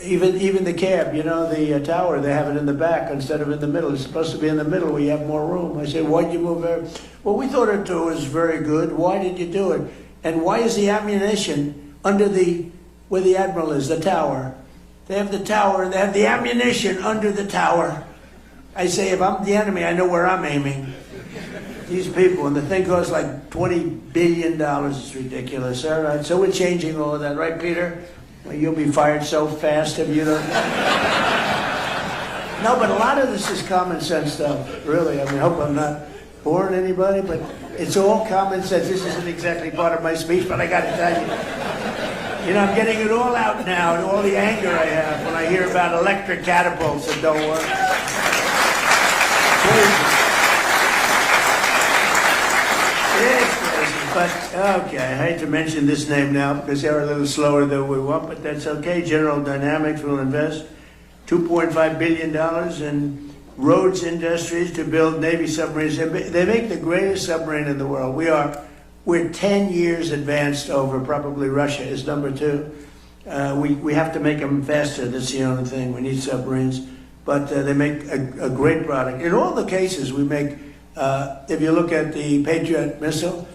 Even the cab, you know, the tower, they have it in the back instead of in the middle. It's supposed to be in the middle where you have more room. I said, why'd you move there? Well, we thought it was very good. Why did you do it? And why is the ammunition under where the admiral is, the tower? They have the tower, and they have the ammunition under the tower. I say, if I'm the enemy, I know where I'm aiming. These people, and the thing costs like $20 billion. It's ridiculous. All right, so we're changing all of that, right, Peter? Well, you'll be fired so fast if you don't. No, but a lot of this is common sense stuff, really. I mean, I hope I'm not boring anybody, but it's all common sense. This isn't exactly part of my speech, but I got to tell you. You know, I'm getting it all out now, and all the anger I have when I hear about electric catapults that don't work. Crazy. But, okay, I hate to mention this name now because they're a little slower than we want, but that's okay. General Dynamics will invest $2.5 billion in Rhodes Industries to build Navy submarines. They make the greatest submarine in the world. We're 10 years advanced over probably Russia is number 2. We have to make them faster. That's the only thing. We need submarines. But they make a great product. In all the cases we make, if you look at the Patriot missile,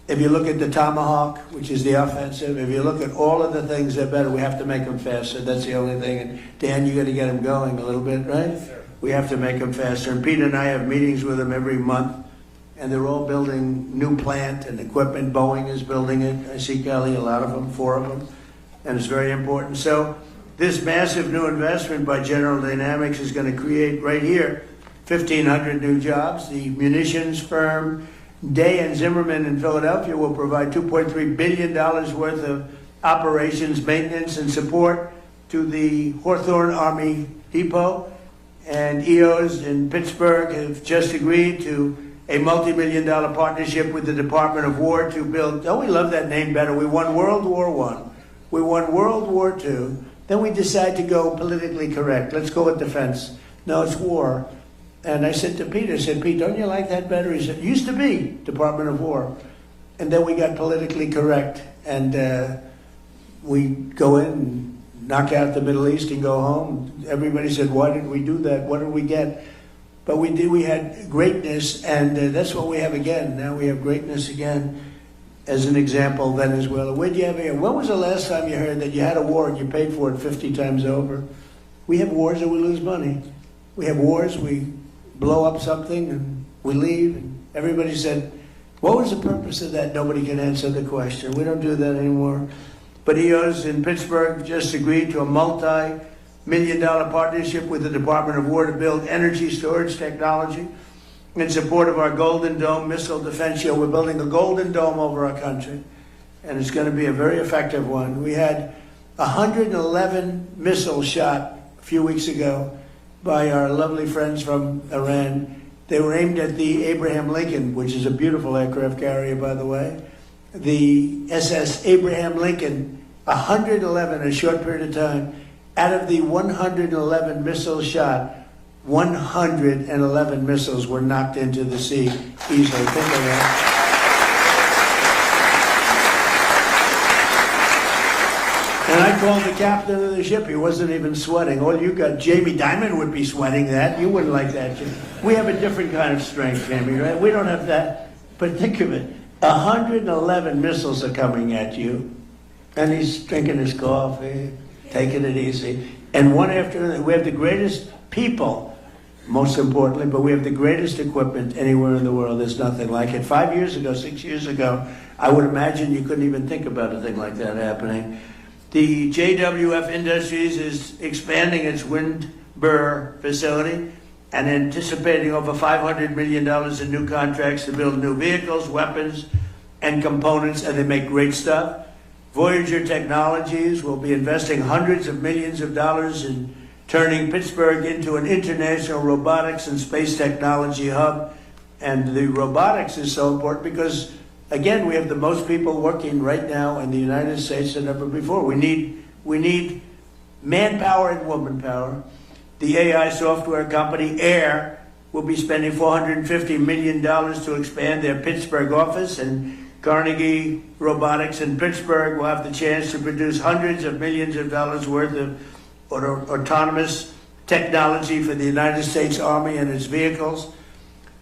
if you look at the Tomahawk, which is the offensive, if you look at all of the things that are better, we have to make them faster. That's the only thing. And Dan, you got to get them going a little bit, right? Yes, sir. We have to make them faster. And Peter and I have meetings with them every month, and they're all building new plant and equipment. Boeing is building it. I see, Kelly, a lot of them, 4 of them, and it's very important. So this massive new investment by General Dynamics is going to create right here 1,500 new jobs. The munitions firm Day & Zimmerman in Philadelphia will provide $2.3 billion worth of operations, maintenance, and support to the Hawthorne Army Depot. And EOS in Pittsburgh have just agreed to a multi-million-dollar partnership with the Department of War to build, oh, we love that name better. We won World War I. We won World War II. Then we decide to go politically correct. Let's go with defense. No, it's war. And I said to Pete, I said, Pete, don't you like that better? He said, used to be Department of War. And then we got politically correct. And we go in and knock out the Middle East and go home. Everybody said, why did we do that? What did we get? But we did. We had greatness, and that's what we have again. Now we have greatness again. As an example, Venezuela. Where'd you have here? When was the last time you heard that you had a war and you paid for it 50 times over? We have wars and we lose money. We have wars, we blow up something and we leave. And everybody said, what was the purpose of that? Nobody can answer the question. We don't do that anymore. But EOS in Pittsburgh just agreed to a multi-million-dollar partnership with the Department of War to build energy storage technology in support of our Golden Dome missile defense shield. We're building a Golden Dome over our country, and it's going to be a very effective one. We had 111 missiles shot a few weeks ago by our lovely friends from Iran. They were aimed at the Abraham Lincoln, which is a beautiful aircraft carrier, by the way. The SS Abraham Lincoln, 111 in a short period of time. Out of the 111 missiles shot, 111 missiles were knocked into the sea easily. Think of that. And I called the captain of the ship. He wasn't even sweating. All you got, Jamie Dimon would be sweating that. You wouldn't like that. We have a different kind of strength, Jamie, right? We don't have that. But think of it. 111 missiles are coming at you. And he's drinking his coffee, taking it easy. And one after another, we have the greatest people, most importantly, but we have the greatest equipment anywhere in the world. There's nothing like it. 5 years ago, 6 years ago, I would imagine you couldn't even think about a thing like that happening. The JWF Industries is expanding its Windber facility and anticipating over $500 million in new contracts to build new vehicles, weapons, and components, and they make great stuff. Voyager Technologies will be investing hundreds of millions of dollars in turning Pittsburgh into an international robotics and space technology hub. And the robotics is so important because again, we have the most people working right now in the United States than ever before. We need manpower and woman power. The AI software company Air will be spending $450 million to expand their Pittsburgh office, and Carnegie Robotics in Pittsburgh will have the chance to produce hundreds of millions of dollars worth of autonomous technology for the United States Army and its vehicles.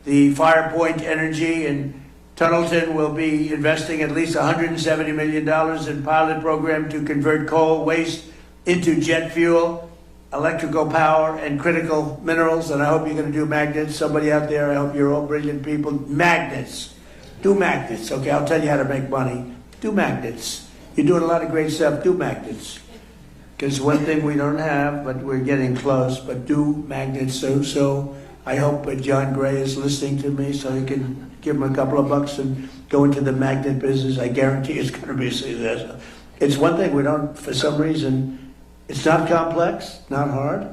The Firepoint Energy in Tunnelton will be investing at least $170 million in pilot program to convert coal waste into jet fuel, electrical power, and critical minerals. And I hope you're going to do magnets. Somebody out there, I hope you're all brilliant people. Magnets. Do magnets. Okay, I'll tell you how to make money. Do magnets. You're doing a lot of great stuff. Do magnets. Because one thing we don't have, but we're getting close, but do magnets. So I hope John Gray is listening to me so he can give him a couple of bucks and go into the magnet business. I guarantee it's going to be a success. It's one thing we don't, for some reason, it's not complex, not hard.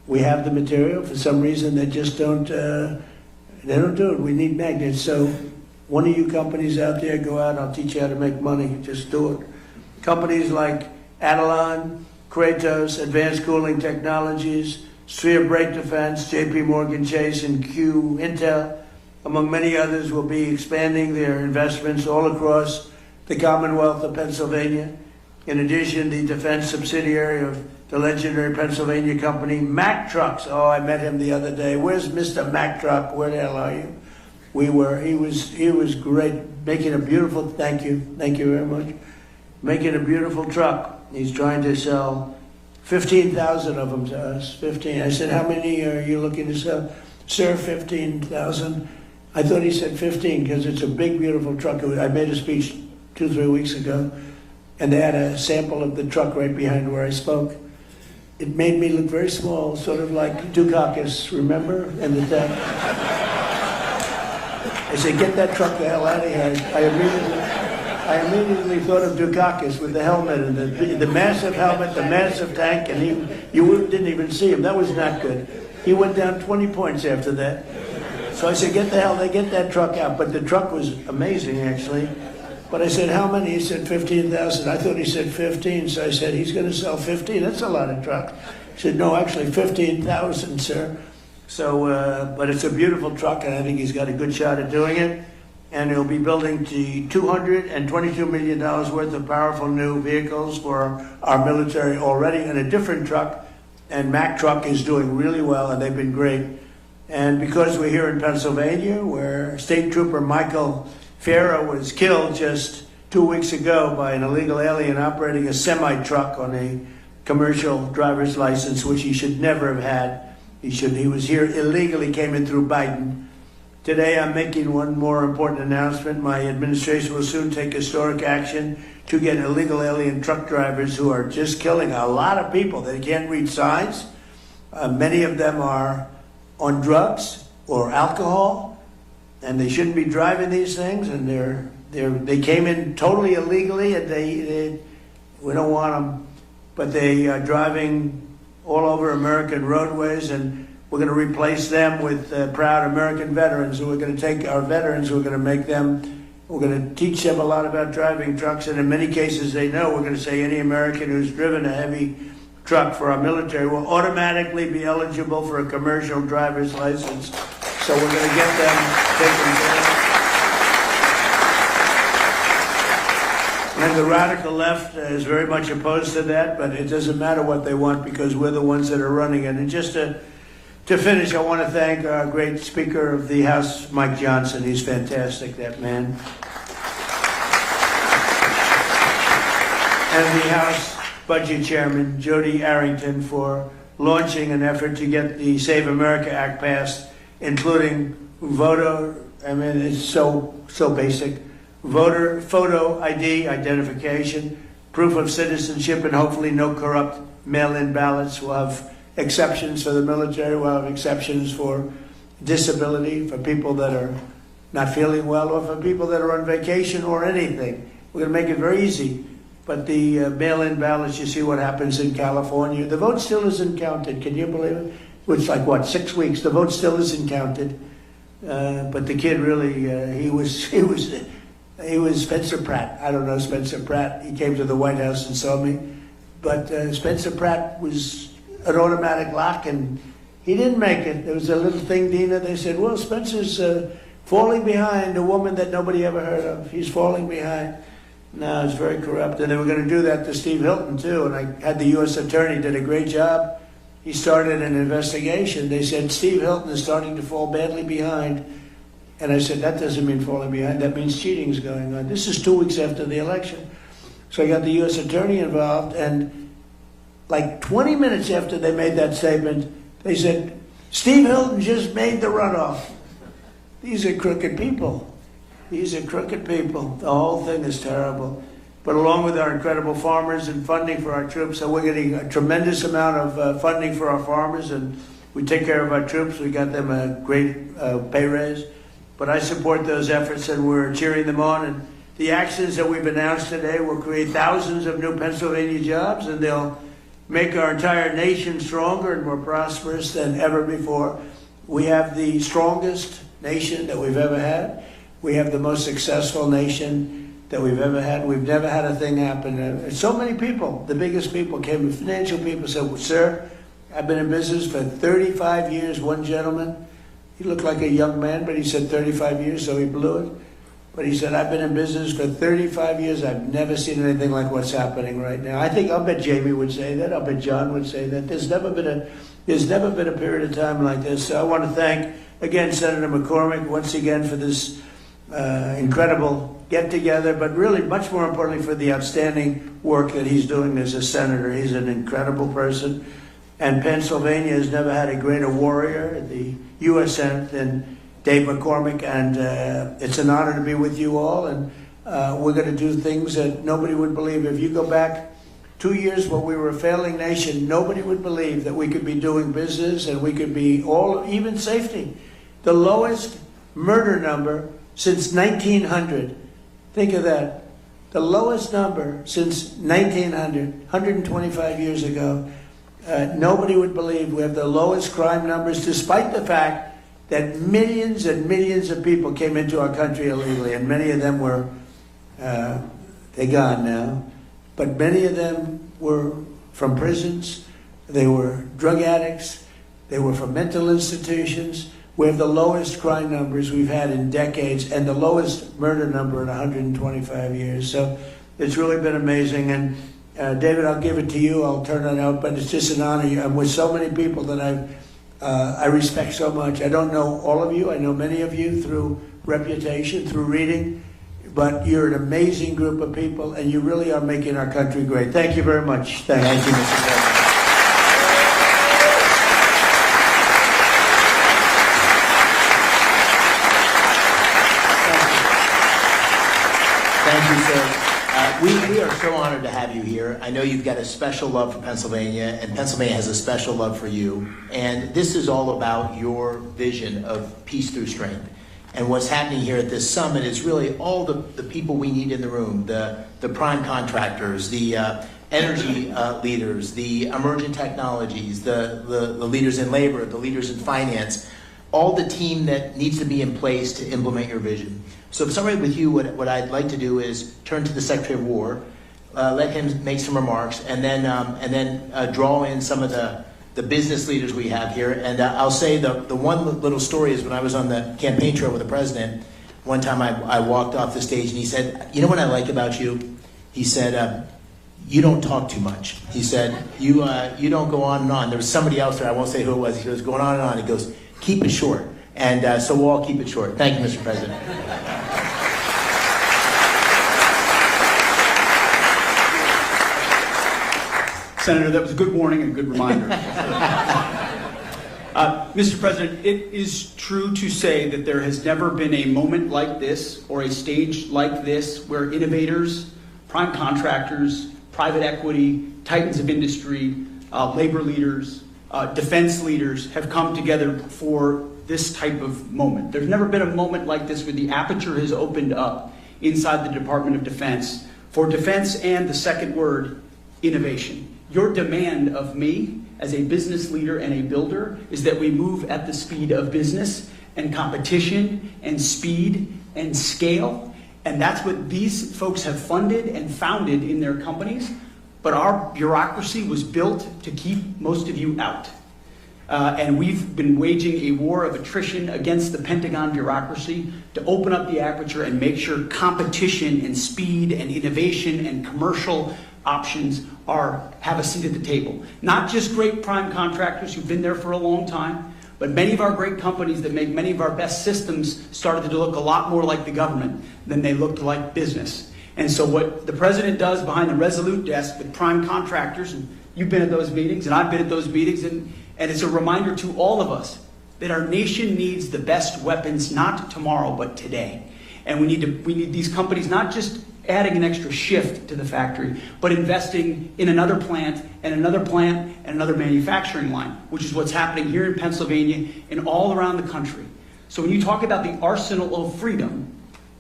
We have the material. For some reason, they just don't, they don't do it. We need magnets. So one of you companies out there, go out, I'll teach you how to make money. Just do it. Companies like Adelon, Kratos, Advanced Cooling Technologies, Sphere Brake Defense, JP Morgan Chase, and Q Intel, among many others, will be expanding their investments all across the Commonwealth of Pennsylvania. In addition, the defense subsidiary of the legendary Pennsylvania company, Mack Trucks. Oh, I met him the other day. Where's Mr. Mack Truck? Where the hell are you? He was great, making a beautiful, thank you very much, making a beautiful truck. He's trying to sell 15,000 of them to us, 15. I said, how many are you looking to sell? Sir, 15,000. I thought he said 15 because it's a big, beautiful truck. I made a speech 2-3 weeks ago, and they had a sample of the truck right behind where I spoke. It made me look very small, sort of like Dukakis, remember? And the deck. I said, get that truck the hell out of here. I immediately thought of Dukakis with the helmet and the massive helmet, the massive tank, and you didn't even see him. That was not good. He went down 20 points after that. So I said, get that truck out. But the truck was amazing, actually. But I said, how many? He said 15,000. I thought he said 15. So I said, he's going to sell 15. That's a lot of trucks. He said, no, actually 15,000, sir. So, but it's a beautiful truck, and I think he's got a good shot at doing it. And he'll be building the $222 million worth of powerful new vehicles for our military already in a different truck. And Mack Truck is doing really well, and they've been great. And because we're here in Pennsylvania, where State Trooper Michael Farah was killed just 2 weeks ago by an illegal alien operating a semi-truck on a commercial driver's license, which he should never have had. He was here illegally, came in through Biden. Today I'm making one more important announcement. My administration will soon take historic action to get illegal alien truck drivers who are just killing a lot of people. They can't read signs. Many of them are on drugs or alcohol, and they shouldn't be driving these things. And they came in totally illegally, and we don't want them, but they are driving all over American roadways, and we're going to replace them with proud American veterans. And we're going to take our veterans, we're going to teach them a lot about driving trucks, and in many cases they know. We're going to say any American who's driven a heavy truck for our military will automatically be eligible for a commercial driver's license. So we're going to get them taken care of. And the radical left is very much opposed to that, but it doesn't matter what they want because we're the ones that are running it. And just to finish, I want to thank our great Speaker of the House, Mike Johnson. He's fantastic, that man. And the House Budget Chairman, Jody Arrington, for launching an effort to get the Save America Act passed, including voter, I mean, it's so basic, voter photo ID, identification, proof of citizenship, and hopefully no corrupt mail-in ballots. We'll have exceptions for the military. We'll have exceptions for disability, for people that are not feeling well, or for people that are on vacation or anything. We're going to make it very easy. But the mail-in ballots, you see what happens in California. The vote still isn't counted. Can you believe it? It's like, 6 weeks? The vote still isn't counted. But the kid really, he was He was Spencer Pratt. I don't know Spencer Pratt. He came to the White House and saw me. But Spencer Pratt was an automatic lock, and he didn't make it. There was a little thing, Dina, they said, well, Spencer's falling behind a woman that nobody ever heard of. He's falling behind. No, it's very corrupt. And they were going to do that to Steve Hilton, too. And I had the U.S. attorney, did a great job. He started an investigation. They said, Steve Hilton is starting to fall badly behind. And I said, that doesn't mean falling behind. That means cheating is going on. This is 2 weeks after the election. So I got the U.S. attorney involved. And like 20 minutes after they made that statement, they said, Steve Hilton just made the runoff. These are crooked people. These are crooked people. The whole thing is terrible. But along with our incredible farmers and funding for our troops, so we're getting a tremendous amount of funding for our farmers, and we take care of our troops. We got them a great pay raise. But I support those efforts, and we're cheering them on. And the actions that we've announced today will create thousands of new Pennsylvania jobs, and they'll make our entire nation stronger and more prosperous than ever before. We have the strongest nation that we've ever had. We have the most successful nation that we've ever had. We've never had a thing happen. So many people, the biggest people came, financial people said, well, sir, I've been in business for 35 years. One gentleman, he looked like a young man, but he said 35 years, so he blew it. But he said, I've been in business for 35 years. I've never seen anything like what's happening right now. I'll bet Jamie would say that. I'll bet John would say that. There's never been a period of time like this. So I want to thank, again, Senator McCormick, once again, for this incredible get-together, but really, much more importantly, for the outstanding work that he's doing as a senator. He's an incredible person. And Pennsylvania has never had a greater warrior in the U.S. Senate than Dave McCormick, and it's an honor to be with you all, and we're going to do things that nobody would believe. If you go back 2 years when we were a failing nation, nobody would believe that we could be doing business and we could be even safety. The lowest murder number since 1900. Think of that. The lowest number since 1900, 125 years ago. Nobody would believe we have the lowest crime numbers, despite the fact that millions and millions of people came into our country illegally, and many of them were, they're gone now, but many of them were from prisons, they were drug addicts, they were from mental institutions. We have the lowest crime numbers we've had in decades, and the lowest murder number in 125 years. So it's really been amazing. And David, I'll give it to you, I'll turn it out, but it's just an honor. I'm with so many people that I respect so much. I don't know all of you. I know many of you through reputation, through reading, but you're an amazing group of people, and you really are making our country great. Thank you very much. Thank you, Mr. President. Thank you, sir. We are so honored to have you here. I know you've got a special love for Pennsylvania, and Pennsylvania has a special love for you. And this is all about your vision of peace through strength. And what's happening here at this summit is really all the people we need in the room, the prime contractors, the energy leaders, the emerging technologies, the leaders in labor, the leaders in finance, all the team that needs to be in place to implement your vision. So if somebody with you, what I'd like to do is turn to the Secretary of War, let him make some remarks, and then draw in some of the business leaders we have here. And I'll say the one little story is when I was on the campaign trail with the president, one time I walked off the stage and he said, you know what I like about you? He said, you don't talk too much. He said, you don't go on and on. There was somebody else there, I won't say who it was, he was going on and on. He goes, keep it short. And so we'll all keep it short. Thank you, Mr. President. Senator, that was a good warning and a good reminder. Mr. President, it is true to say that there has never been a moment like this or a stage like this where innovators, prime contractors, private equity, titans of industry, labor leaders, defense leaders have come together for this type of moment. There's never been a moment like this where the aperture has opened up inside the Department of Defense for defense and the second word, innovation. Your demand of me as a business leader and a builder is that we move at the speed of business and competition and speed and scale. And that's what these folks have funded and founded in their companies. But our bureaucracy was built to keep most of you out. And we've been waging a war of attrition against the Pentagon bureaucracy to open up the aperture and make sure competition and speed and innovation and commercial options have a seat at the table. Not just great prime contractors who've been there for a long time, but many of our great companies that make many of our best systems started to look a lot more like the government than they looked like business. And so what the president does behind the Resolute desk with prime contractors, and you've been at those meetings and I've been at those meetings, and it's a reminder to all of us that our nation needs the best weapons, not tomorrow, but today. And we need these companies not just adding an extra shift to the factory, but investing in another plant and another plant and another manufacturing line, which is what's happening here in Pennsylvania and all around the country. So when you talk about the arsenal of freedom,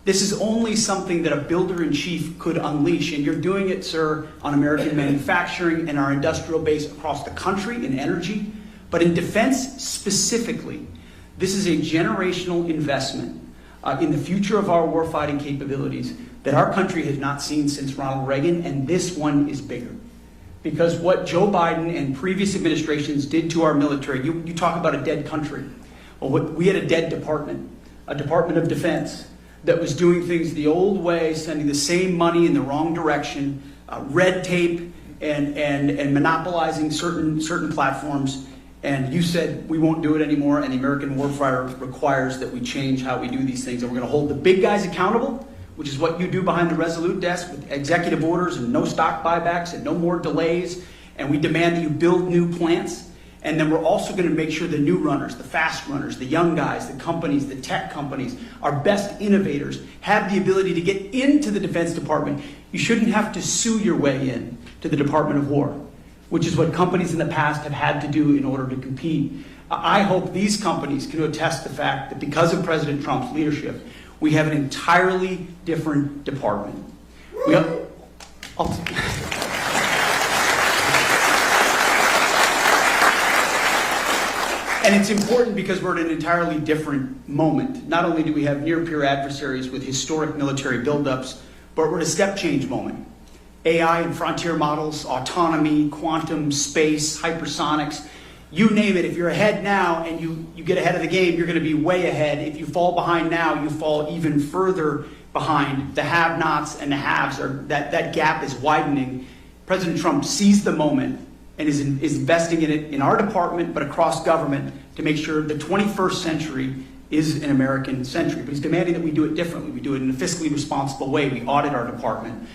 this is only something that a builder-in-chief could unleash, and you're doing it, sir, on American manufacturing and our industrial base across the country in energy. But in defense specifically, this is a generational investment in the future of our warfighting capabilities that our country has not seen since Ronald Reagan, and this one is bigger. Because what Joe Biden and previous administrations did to our military, you talk about a dead country. Well, we had a dead department, a Department of Defense, that was doing things the old way, sending the same money in the wrong direction, red tape, and monopolizing certain platforms. And you said we won't do it anymore, and the American warfighter requires that we change how we do these things. And we're going to hold the big guys accountable, which is what you do behind the Resolute desk with executive orders and no stock buybacks and no more delays. And we demand that you build new plants. And then we're also going to make sure the new runners, the fast runners, the young guys, the companies, the tech companies, our best innovators have the ability to get into the Defense Department. You shouldn't have to sue your way in to the Department of War, which is what companies in the past have had to do in order to compete. I hope these companies can attest the fact that because of President Trump's leadership, we have an entirely different department. And it's important because we're at an entirely different moment. Not only do we have near-peer adversaries with historic military buildups, but we're at a step change moment. AI and frontier models, autonomy, quantum, space, hypersonics, you name it. If you're ahead now and you get ahead of the game, you're going to be way ahead. If you fall behind now, you fall even further behind. The have-nots and the haves, that gap is widening. President Trump sees the moment and is investing in it in our department, but across government, to make sure the 21st century is an American century. But he's demanding that we do it differently. We do it in a fiscally responsible way. We audit our department.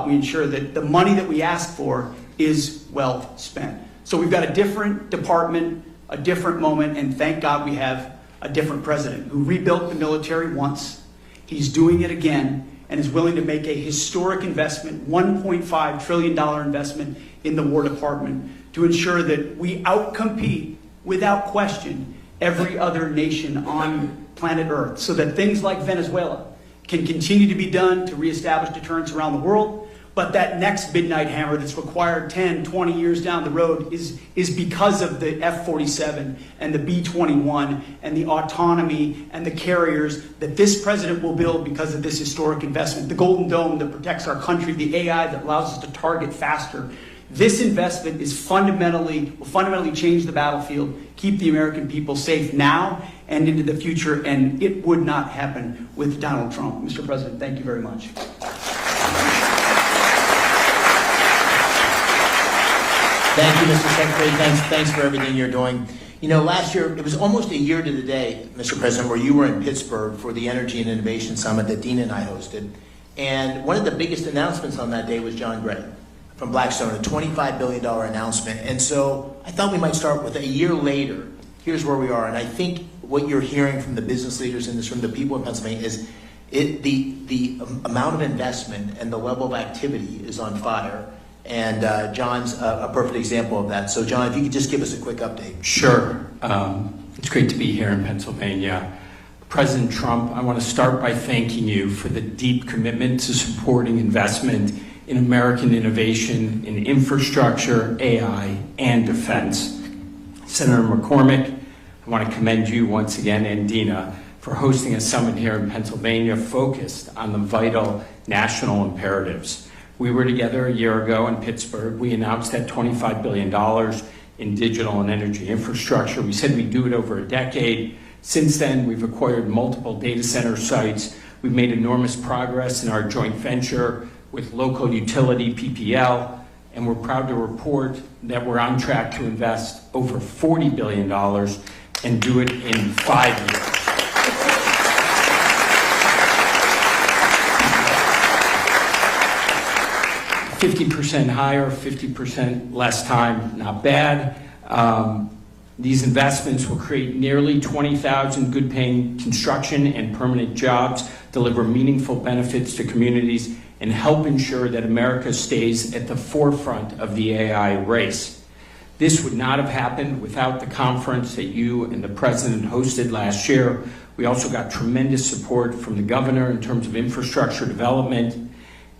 We ensure that the money that we ask for is well spent. So we've got a different department, a different moment, and thank God we have a different president who rebuilt the military once. He's doing it again and is willing to make a historic investment, $1.5 trillion investment in the War Department to ensure that we outcompete, without question, every other nation on planet Earth, so that things like Venezuela can continue to be done to reestablish deterrence around the world. But that next midnight hammer that's required 10, 20 years down the road is because of the F-47 and the B-21 and the autonomy and the carriers that this president will build because of this historic investment. The Golden Dome that protects our country, the AI that allows us to target faster. This investment will fundamentally change the battlefield, keep the American people safe now and into the future, and it would not happen with Donald Trump. Mr. President, thank you very much. Thank you, Mr. Secretary. Thanks for everything you're doing. You know, last year, it was almost a year to the day, Mr. President, where you were in Pittsburgh for the Energy and Innovation Summit that Dina and I hosted. And one of the biggest announcements on that day was John Gray from Blackstone, a $25 billion announcement. And so I thought we might start with a year later. Here's where we are. And I think what you're hearing from the business leaders in this room, the people in Pennsylvania, is the amount of investment and the level of activity is on fire. And John's a perfect example of that. So John, if you could just give us a quick update. Sure. It's great to be here in Pennsylvania. President Trump, I want to start by thanking you for the deep commitment to supporting investment in American innovation in infrastructure, AI, and defense. Senator McCormick, I want to commend you once again, and Dina, for hosting a summit here in Pennsylvania focused on the vital national imperatives. We were together a year ago in Pittsburgh. We announced that $25 billion in digital and energy infrastructure. We said we'd do it over a decade. Since then, we've acquired multiple data center sites. We've made enormous progress in our joint venture with local utility PPL, and we're proud to report that we're on track to invest over $40 billion and do it in 5 years. 50% higher, 50% less time, not bad. These investments will create nearly 20,000 good-paying construction and permanent jobs, deliver meaningful benefits to communities, and help ensure that America stays at the forefront of the AI race. This would not have happened without the conference that you and the President hosted last year. We also got tremendous support from the governor in terms of infrastructure development.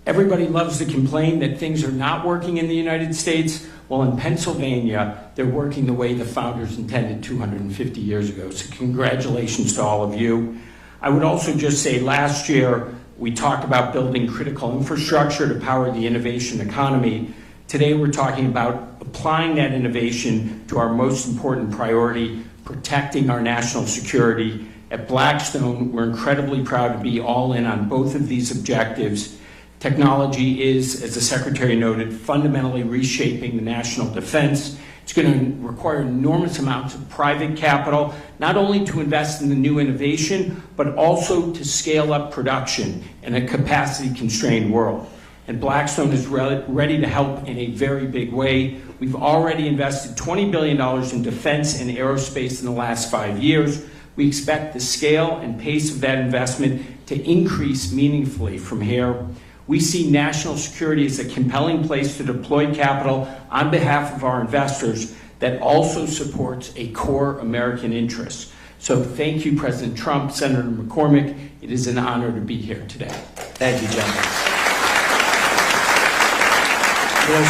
Everybody loves to complain that things are not working in the United States. Well, in Pennsylvania, they're working the way the founders intended 250 years ago. So congratulations to all of you. I would also just say last year, we talked about building critical infrastructure to power the innovation economy. Today, we're talking about applying that innovation to our most important priority, protecting our national security. At Blackstone, we're incredibly proud to be all in on both of these objectives. Technology is, as the Secretary noted, fundamentally reshaping the national defense. It's going to require enormous amounts of private capital, not only to invest in the new innovation, but also to scale up production in a capacity-constrained world. And Blackstone is ready to help in a very big way. We've already invested $20 billion in defense and aerospace in the last 5 years. We expect the scale and pace of that investment to increase meaningfully from here. We see national security as a compelling place to deploy capital on behalf of our investors that also supports a core American interest. So thank you, President Trump, Senator McCormick. It is an honor to be here today. Thank you, gentlemen.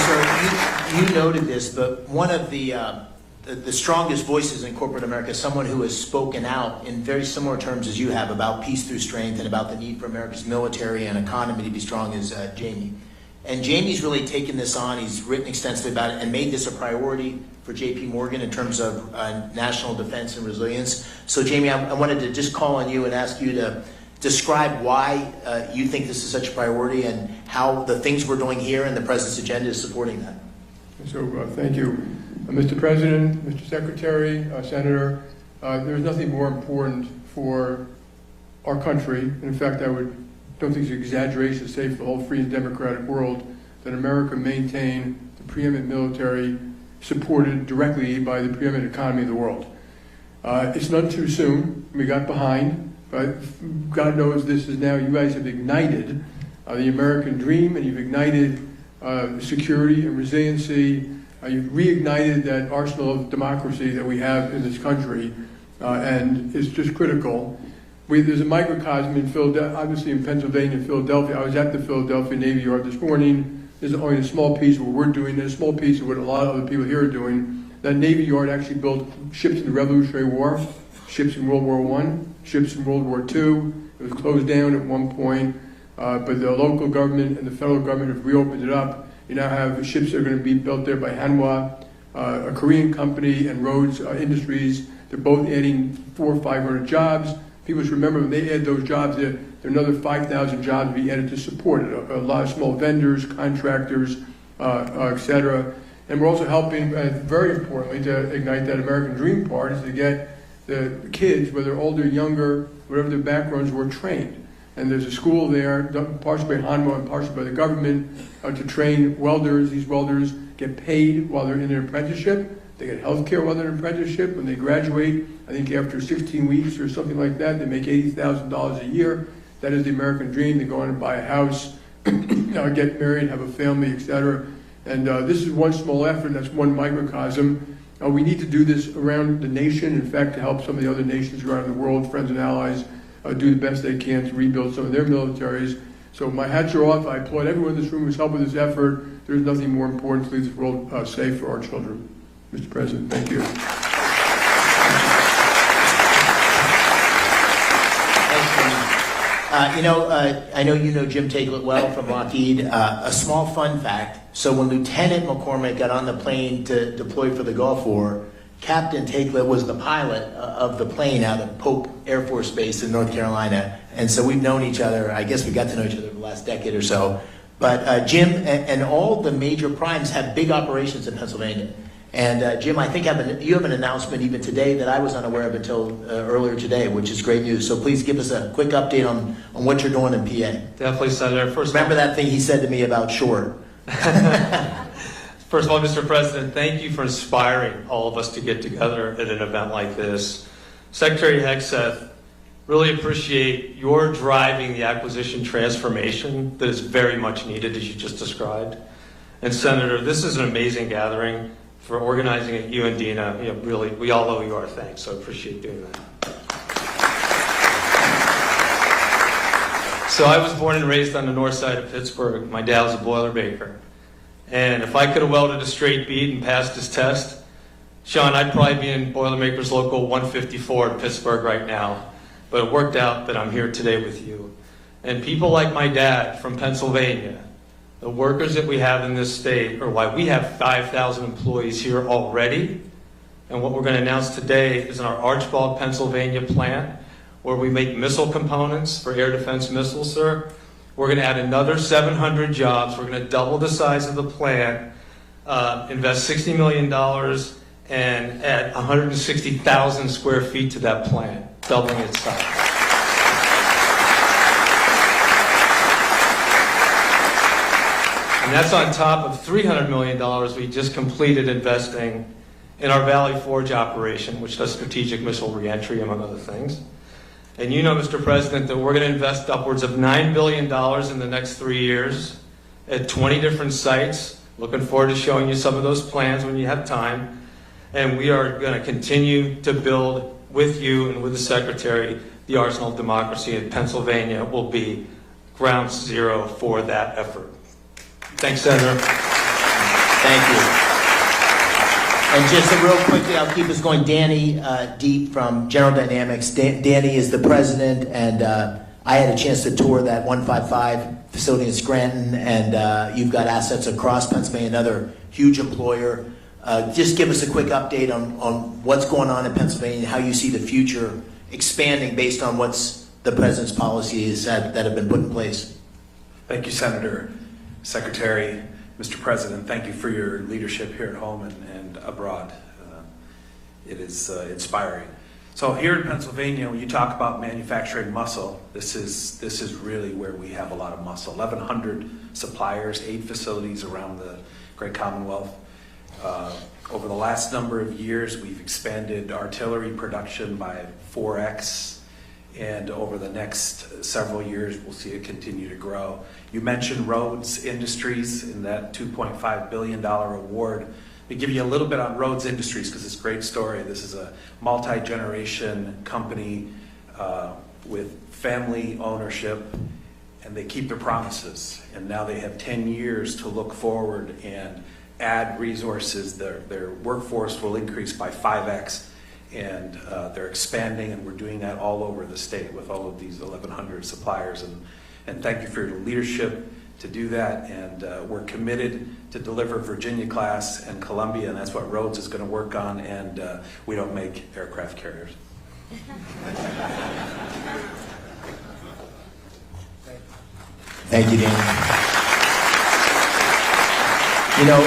Sir, you noted this, but one of the strongest voices in corporate America, someone who has spoken out in very similar terms as you have about peace through strength and about the need for America's military and economy to be strong, is Jamie. And Jamie's really taken this on. He's written extensively about it and made this a priority for J.P. Morgan in terms of national defense and resilience. So, Jamie, I wanted to just call on you and ask you to describe why you think this is such a priority and how the things we're doing here and the President's agenda is supporting that. So, thank you. Mr. President, Mr. Secretary, Senator, there's nothing more important for our country, and in fact, don't think it's an exaggeration to say for the whole free and democratic world, that America maintain the preeminent military supported directly by the preeminent economy of the world. It's not too soon. We got behind, but God knows this is now, you guys have ignited the American dream, and you've ignited security and resiliency. You've reignited that arsenal of democracy that we have in this country, and it's just critical. There's a microcosm in Philadelphia, obviously in Pennsylvania, Philadelphia. I was at the Philadelphia Navy Yard this morning. There's only a small piece of what we're doing. There's a small piece of what a lot of other people here are doing. That Navy Yard actually built ships in the Revolutionary War, ships in World War I, ships in World War II. It was closed down at one point, but the local government and the federal government have reopened it up. You now have ships that are going to be built there by Hanwha, a Korean company, and Rhodes Industries. They're both adding 400 or 500 jobs. People should remember when they add those jobs, there are another 5,000 jobs to be added to support it. A lot of small vendors, contractors, et cetera. And we're also helping, very importantly, to ignite that American dream part, is to get the kids, whether older, younger, whatever their backgrounds were, trained. And there's a school there, partially by Hanwha and partially by the government, to train welders. These welders get paid while they're in their apprenticeship. They get health care while they're in apprenticeship. When they graduate, I think after 16 weeks or something like that, they make $80,000 a year. That is the American dream. They go on and buy a house, get married, have a family, etc. And this is one small effort. That's one microcosm. We need to do this around the nation. In fact, to help some of the other nations around the world, friends and allies, do the best they can to rebuild some of their militaries. So my hats are off. I applaud everyone in this room who's helped with this effort. There's nothing more important to leave this world safe for our children. Mr. President, thank you. I know you know Jim Takelet well from Lockheed. A small fun fact, so when Lieutenant McCormick got on the plane to deploy for the Gulf War, Captain Takelet was the pilot of the plane out of Pope Air Force Base in North Carolina. And so we've known each other, I guess we got to know each other for the last decade or so. But Jim and all the major primes have big operations in Pennsylvania. And Jim, I think you have an announcement even today that I was unaware of until earlier today, which is great news. So please give us a quick update on what you're doing in PA. Definitely, Senator. Remember that thing he said to me about short. First of all, Mr. President, thank you for inspiring all of us to get together at an event like this. Secretary Hegseth, really appreciate your driving the acquisition transformation that is very much needed, as you just described. And Senator, this is an amazing gathering for organizing it. You and Dina, really, we all owe you our thanks, so I appreciate doing that. So I was born and raised on the north side of Pittsburgh. My dad was a Boilermaker. And if I could have welded a straight bead and passed his test, Sean, I'd probably be in Boilermakers Local 154 in Pittsburgh right now. But it worked out that I'm here today with you. And people like my dad from Pennsylvania, the workers that we have in this state, are why we have 5,000 employees here already. And what we're going to announce today is in our Archbald, Pennsylvania plant, where we make missile components for air defense missiles, sir. We're going to add another 700 jobs. We're going to double the size of the plant, invest $60 million, and add 160,000 square feet to that plant, doubling its size. And that's on top of $300 million we just completed investing in our Valley Forge operation, which does strategic missile reentry, among other things. And you know, Mr. President, that we're going to invest upwards of $9 billion in the next 3 years at 20 different sites. Looking forward to showing you some of those plans when you have time. And we are going to continue to build with you and with the Secretary the Arsenal of Democracy, and Pennsylvania will be ground zero for that effort. Thanks, Senator. Thank you. And just real quickly, I'll keep us going. Danny Deep from General Dynamics. Danny is the president, and I had a chance to tour that 155 facility in Scranton, and you've got assets across Pennsylvania, another huge employer. Just give us a quick update on what's going on in Pennsylvania, how you see the future expanding based on what's the president's policies that have been put in place. Thank you, Senator, Secretary, Mr. President. Thank you for your leadership here at home and abroad. It is inspiring. So here in Pennsylvania, when you talk about manufacturing muscle, this is really where we have a lot of muscle. 1,100 suppliers, 8 facilities around the Great Commonwealth. Over the last number of years, we've expanded artillery production by 4x, and over the next several years, we'll see it continue to grow. You mentioned Rhodes Industries in that $2.5 billion award. Let me give you a little bit on Rhodes Industries because it's a great story. This is a multi-generation company with family ownership, and they keep their promises. And now they have 10 years to look forward and add resources. Their workforce will increase by 5x, and they're expanding, and we're doing that all over the state with all of these 1,100 suppliers. And thank you for your leadership to do that, and we're committed to deliver Virginia class and Columbia, and that's what Rhodes is going to work on, and we don't make aircraft carriers. Thank you, Dan. You know,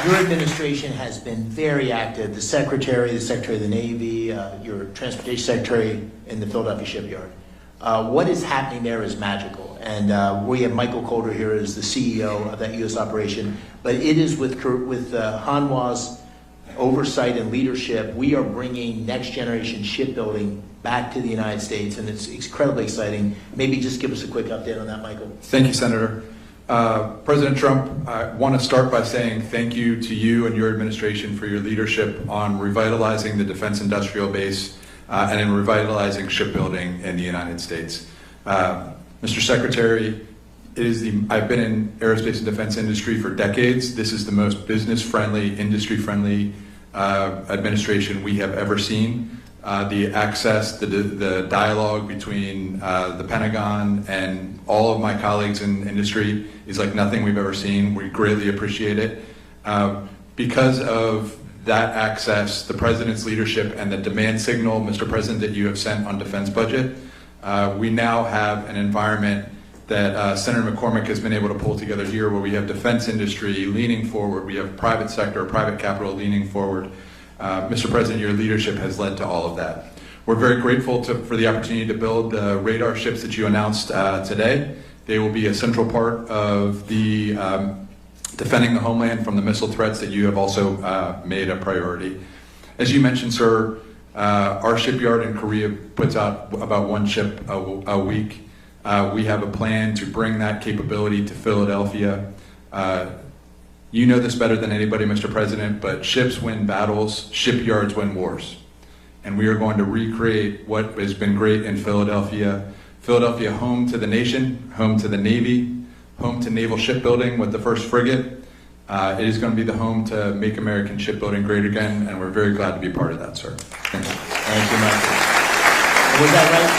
your administration has been very active. The Secretary of the Navy, your Transportation Secretary in the Philadelphia shipyard. What is happening there is magical. And we have Michael Calder here as the CEO of that U.S. operation. But it is with Hanwha's oversight and leadership, we are bringing next generation shipbuilding back to the United States, and it's incredibly exciting. Maybe just give us a quick update on that, Michael. Thank you, Senator. President Trump, I want to start by saying thank you to you and your administration for your leadership on revitalizing the defense industrial base and in revitalizing shipbuilding in the United States. Mr. Secretary, I've been in aerospace and defense industry for decades. This is the most business-friendly, industry-friendly administration we have ever seen. the access, the dialogue between the Pentagon and all of my colleagues in industry is like nothing we've ever seen. We greatly appreciate it. Because of that access, the President's leadership, and the demand signal, Mr. President, that you have sent on defense budget, we now have an environment that Senator McCormick has been able to pull together here, where we have defense industry leaning forward, we have private sector, private capital leaning forward. Mr. President, your leadership has led to all of that. We're very grateful for the opportunity to build the radar ships that you announced today. They will be a central part of the defending the homeland from the missile threats that you have also made a priority. As you mentioned, sir, our shipyard in Korea puts out about one ship a week. We have a plan to bring that capability to Philadelphia. You know this better than anybody, Mr. President, but ships win battles, shipyards win wars. And we are going to recreate what has been great in Philadelphia. Philadelphia, home to the nation, home to the Navy, home to naval shipbuilding with the first frigate. It is going to be the home to make American shipbuilding great again, and we're very glad to be part of that, sir. Thank you. Thank you, Michael. Was that right?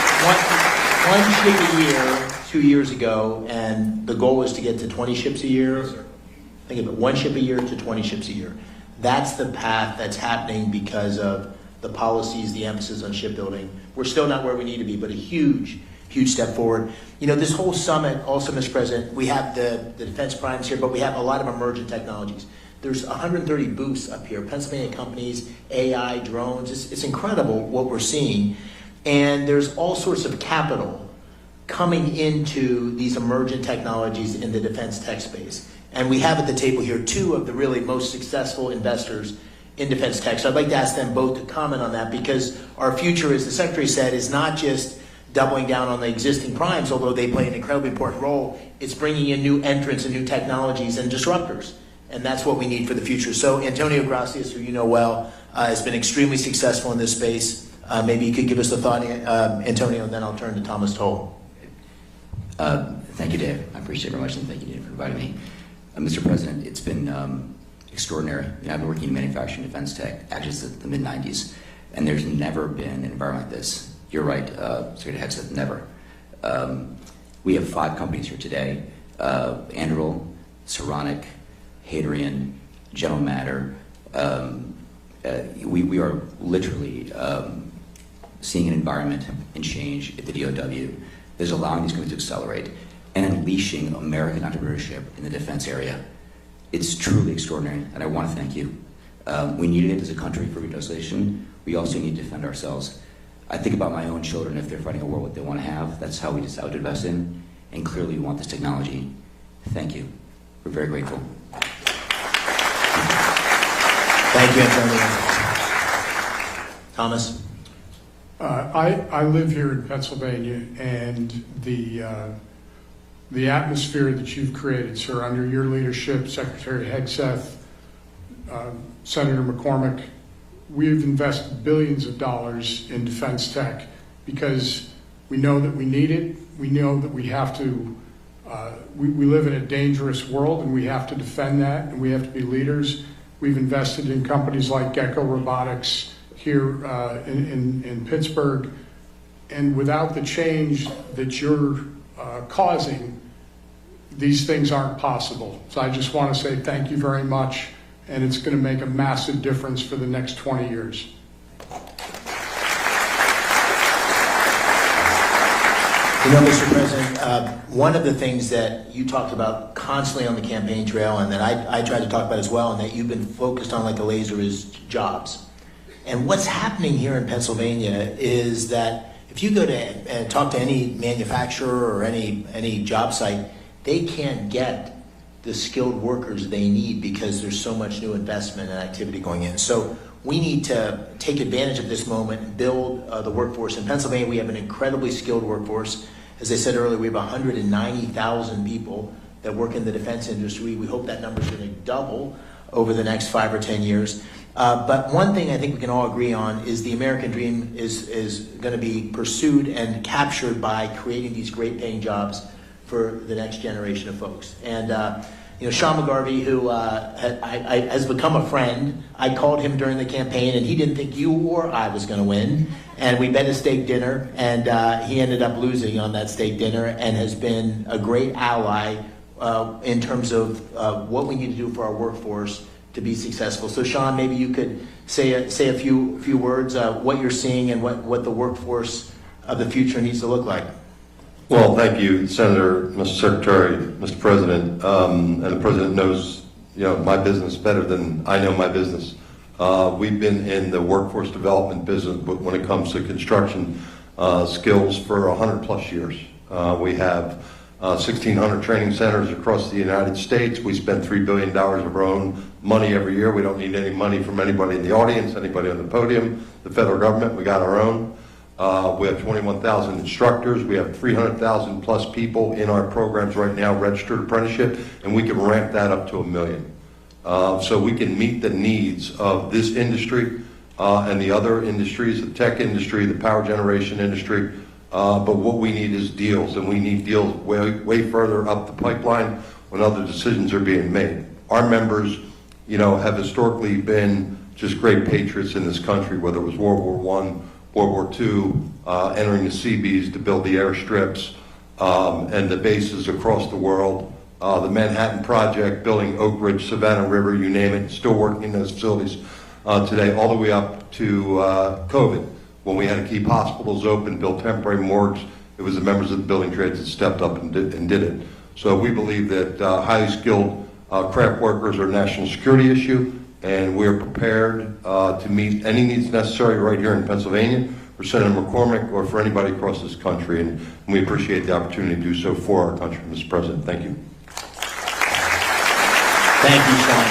One ship a year 2 years ago, and the goal was to get to 20 ships a year? Yes, sir. Think of it, 1 ship a year to 20 ships a year. That's the path that's happening because of the policies, the emphasis on shipbuilding. We're still not where we need to be, but a huge step forward. You know, this whole summit, also, Mr. President, we have the defense primes here, but we have a lot of emergent technologies. There's 130 booths up here, Pennsylvania companies, AI, drones. It's incredible what we're seeing. And there's all sorts of capital coming into these emergent technologies in the defense tech space. And we have at the table here 2 of the really most successful investors in defense tech. So I'd like to ask them both to comment on that, because our future, as the Secretary said, is not just doubling down on the existing primes, although they play an incredibly important role. It's bringing in new entrants and new technologies and disruptors. And that's what we need for the future. So Antonio Gracias, who you know well, has been extremely successful in this space. Maybe you could give us a thought, Antonio, and then I'll turn to Thomas Toll. Thank you, Dave. I appreciate it very much, and thank you, Dave, for inviting me. Mr. President, it's been extraordinary. You know, I've been working in manufacturing defense tech actually since the mid-90s, and there's never been an environment like this. You're right, Secretary Hegseth, never. We have 5 companies here today, Anduril, Saronic, Hadrian, General Matter. We are literally seeing an environment and change at the DOW that is allowing these companies to accelerate and unleashing American entrepreneurship in the defense area. It's truly extraordinary, and I want to thank you. We needed it as a country for reindustrialization. We also need to defend ourselves. I think about my own children. If they're fighting a war, what they want to have, that's how we decide to invest in, and clearly we want this technology. Thank you. We're very grateful. Thank you, Antonio. Thomas? I live here in Pennsylvania, and the atmosphere that you've created, sir, under your leadership, Secretary Hegseth, Senator McCormick, we've invested billions of dollars in defense tech because we know that we need it. We know that we have to, we live in a dangerous world, and we have to defend that, and we have to be leaders. We've invested in companies like Gecko Robotics here in Pittsburgh, and without the change that you're causing, these things aren't possible. So I just want to say thank you very much, and it's going to make a massive difference for the next 20 years. You know, Mr. President, one of the things that you talked about constantly on the campaign trail, and that I tried to talk about as well, and that you've been focused on like a laser, is jobs. And what's happening here in Pennsylvania is that if you go to and talk to any manufacturer or any job site, they can't get the skilled workers they need because there's so much new investment and activity going in. So we need to take advantage of this moment and build the workforce. In Pennsylvania, we have an incredibly skilled workforce. As I said earlier, we have 190,000 people that work in the defense industry. We hope that number is going to double over the next 5 or 10 years. But one thing I think we can all agree on is the American dream is going to be pursued and captured by creating these great paying jobs for the next generation of folks. And Sean McGarvey, who has become a friend. I called him during the campaign, and he didn't think you or I was going to win. And we bet a steak dinner, and he ended up losing on that steak dinner, and has been a great ally in terms of what we need to do for our workforce to be successful. So, Sean, maybe you could say a few words, what you're seeing and what the workforce of the future needs to look like. Well, thank you, Senator, Mr. Secretary, Mr. President, and the President knows, my business better than I know my business. We've been in the workforce development business when it comes to construction skills for 100 plus years. We have 1,600 training centers across the United States. We spend $3 billion of our own money every year. We don't need any money from anybody in the audience, anybody on the podium, the federal government. We got our own. We have 21,000 instructors. We have 300,000 plus people in our programs right now, registered apprenticeship, and we can ramp that up to 1 million. So we can meet the needs of this industry and the other industries, the tech industry, the power generation industry. But what we need is deals, and we need deals way further up the pipeline when other decisions are being made. Our members, have historically been just great patriots in this country, whether it was World War I, World War II, entering the Seabees to build the airstrips and the bases across the world, the Manhattan Project, building Oak Ridge, Savannah River, you name it, still working in those facilities today, all the way up to COVID. When we had to keep hospitals open, build temporary morgues, it was the members of the building trades that stepped up and did it. So we believe that highly skilled craft workers are a national security issue, and we're prepared to meet any needs necessary right here in Pennsylvania for Senator McCormick or for anybody across this country, and we appreciate the opportunity to do so for our country, Mr. President. Thank you. Thank you, Sean.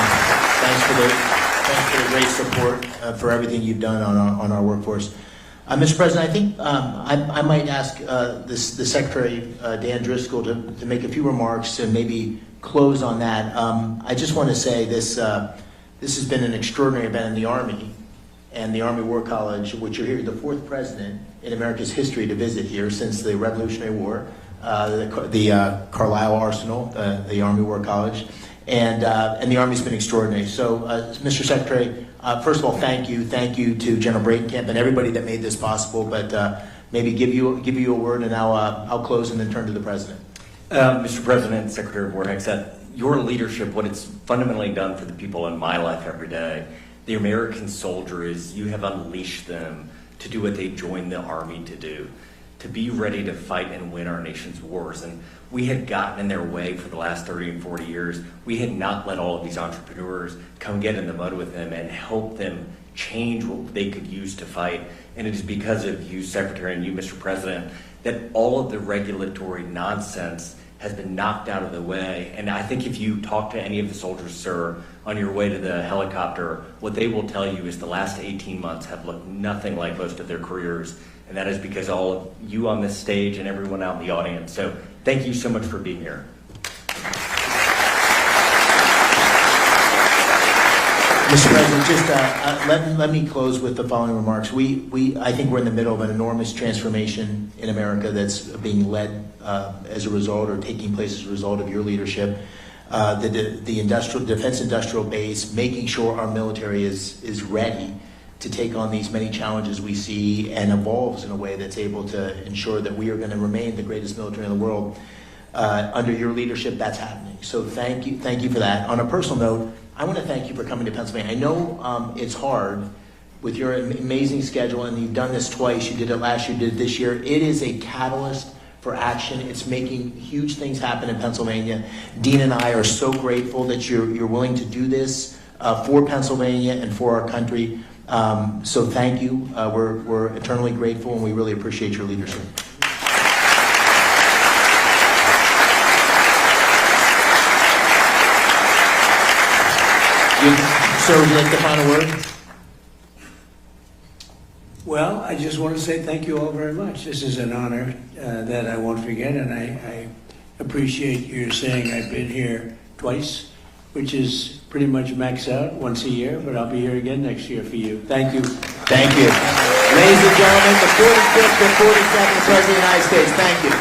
Thanks for the great support for everything you've done on our workforce. Mr. President, I think I might ask the Secretary, Dan Driscoll, to make a few remarks and maybe close on that. I just want to say this has been an extraordinary event in the Army and the Army War College, which you're here, the 4th president in America's history to visit here since the Revolutionary War, the Carlisle Arsenal, the Army War College, and the Army's been extraordinary. So, Mr. Secretary, first of all, thank you to General Breitenkamp and everybody that made this possible. But maybe give you a word, and I'll close and then turn to the President. Mr. President, Secretary of War Hegseth, your leadership, what it's fundamentally done for the people in my life every day, the American soldier, is you have unleashed them to do what they joined the Army to do, to be ready to fight and win our nation's wars. And we had gotten in their way for the last 30 and 40 years. We had not let all of these entrepreneurs come get in the mud with them and help them change what they could use to fight. And it is because of you, Secretary, and you, Mr. President, that all of the regulatory nonsense has been knocked out of the way. And I think if you talk to any of the soldiers, sir, on your way to the helicopter, what they will tell you is the last 18 months have looked nothing like most of their careers. And that is because all of you on this stage and everyone out in the audience. So thank you so much for being here. Mr. President, just let me close with the following remarks. I think we're in the middle of an enormous transformation in America that's being led as a result, or taking place as a result, of your leadership. The defense industrial base, making sure our military is ready to take on these many challenges we see, and evolves in a way that's able to ensure that we are going to remain the greatest military in the world. Under your leadership, that's happening. So thank you for that. On a personal note, I want to thank you for coming to Pennsylvania. I know it's hard with your amazing schedule, and you've done this twice. You did it last year, you did it this year. It is a catalyst for action. It's making huge things happen in Pennsylvania. Dean and I are so grateful that you're willing to do this for Pennsylvania and for our country. So thank you. We're eternally grateful, and we really appreciate your leadership. Sir, would you like the final word? Well, I just want to say thank you all very much. This is an honor that I won't forget, and I appreciate your saying I've been here twice, which is pretty much maxed out once a year, but I'll be here again next year for you. Thank you. Thank you. Ladies and gentlemen, the 45th and 47th President of the United States. Thank you.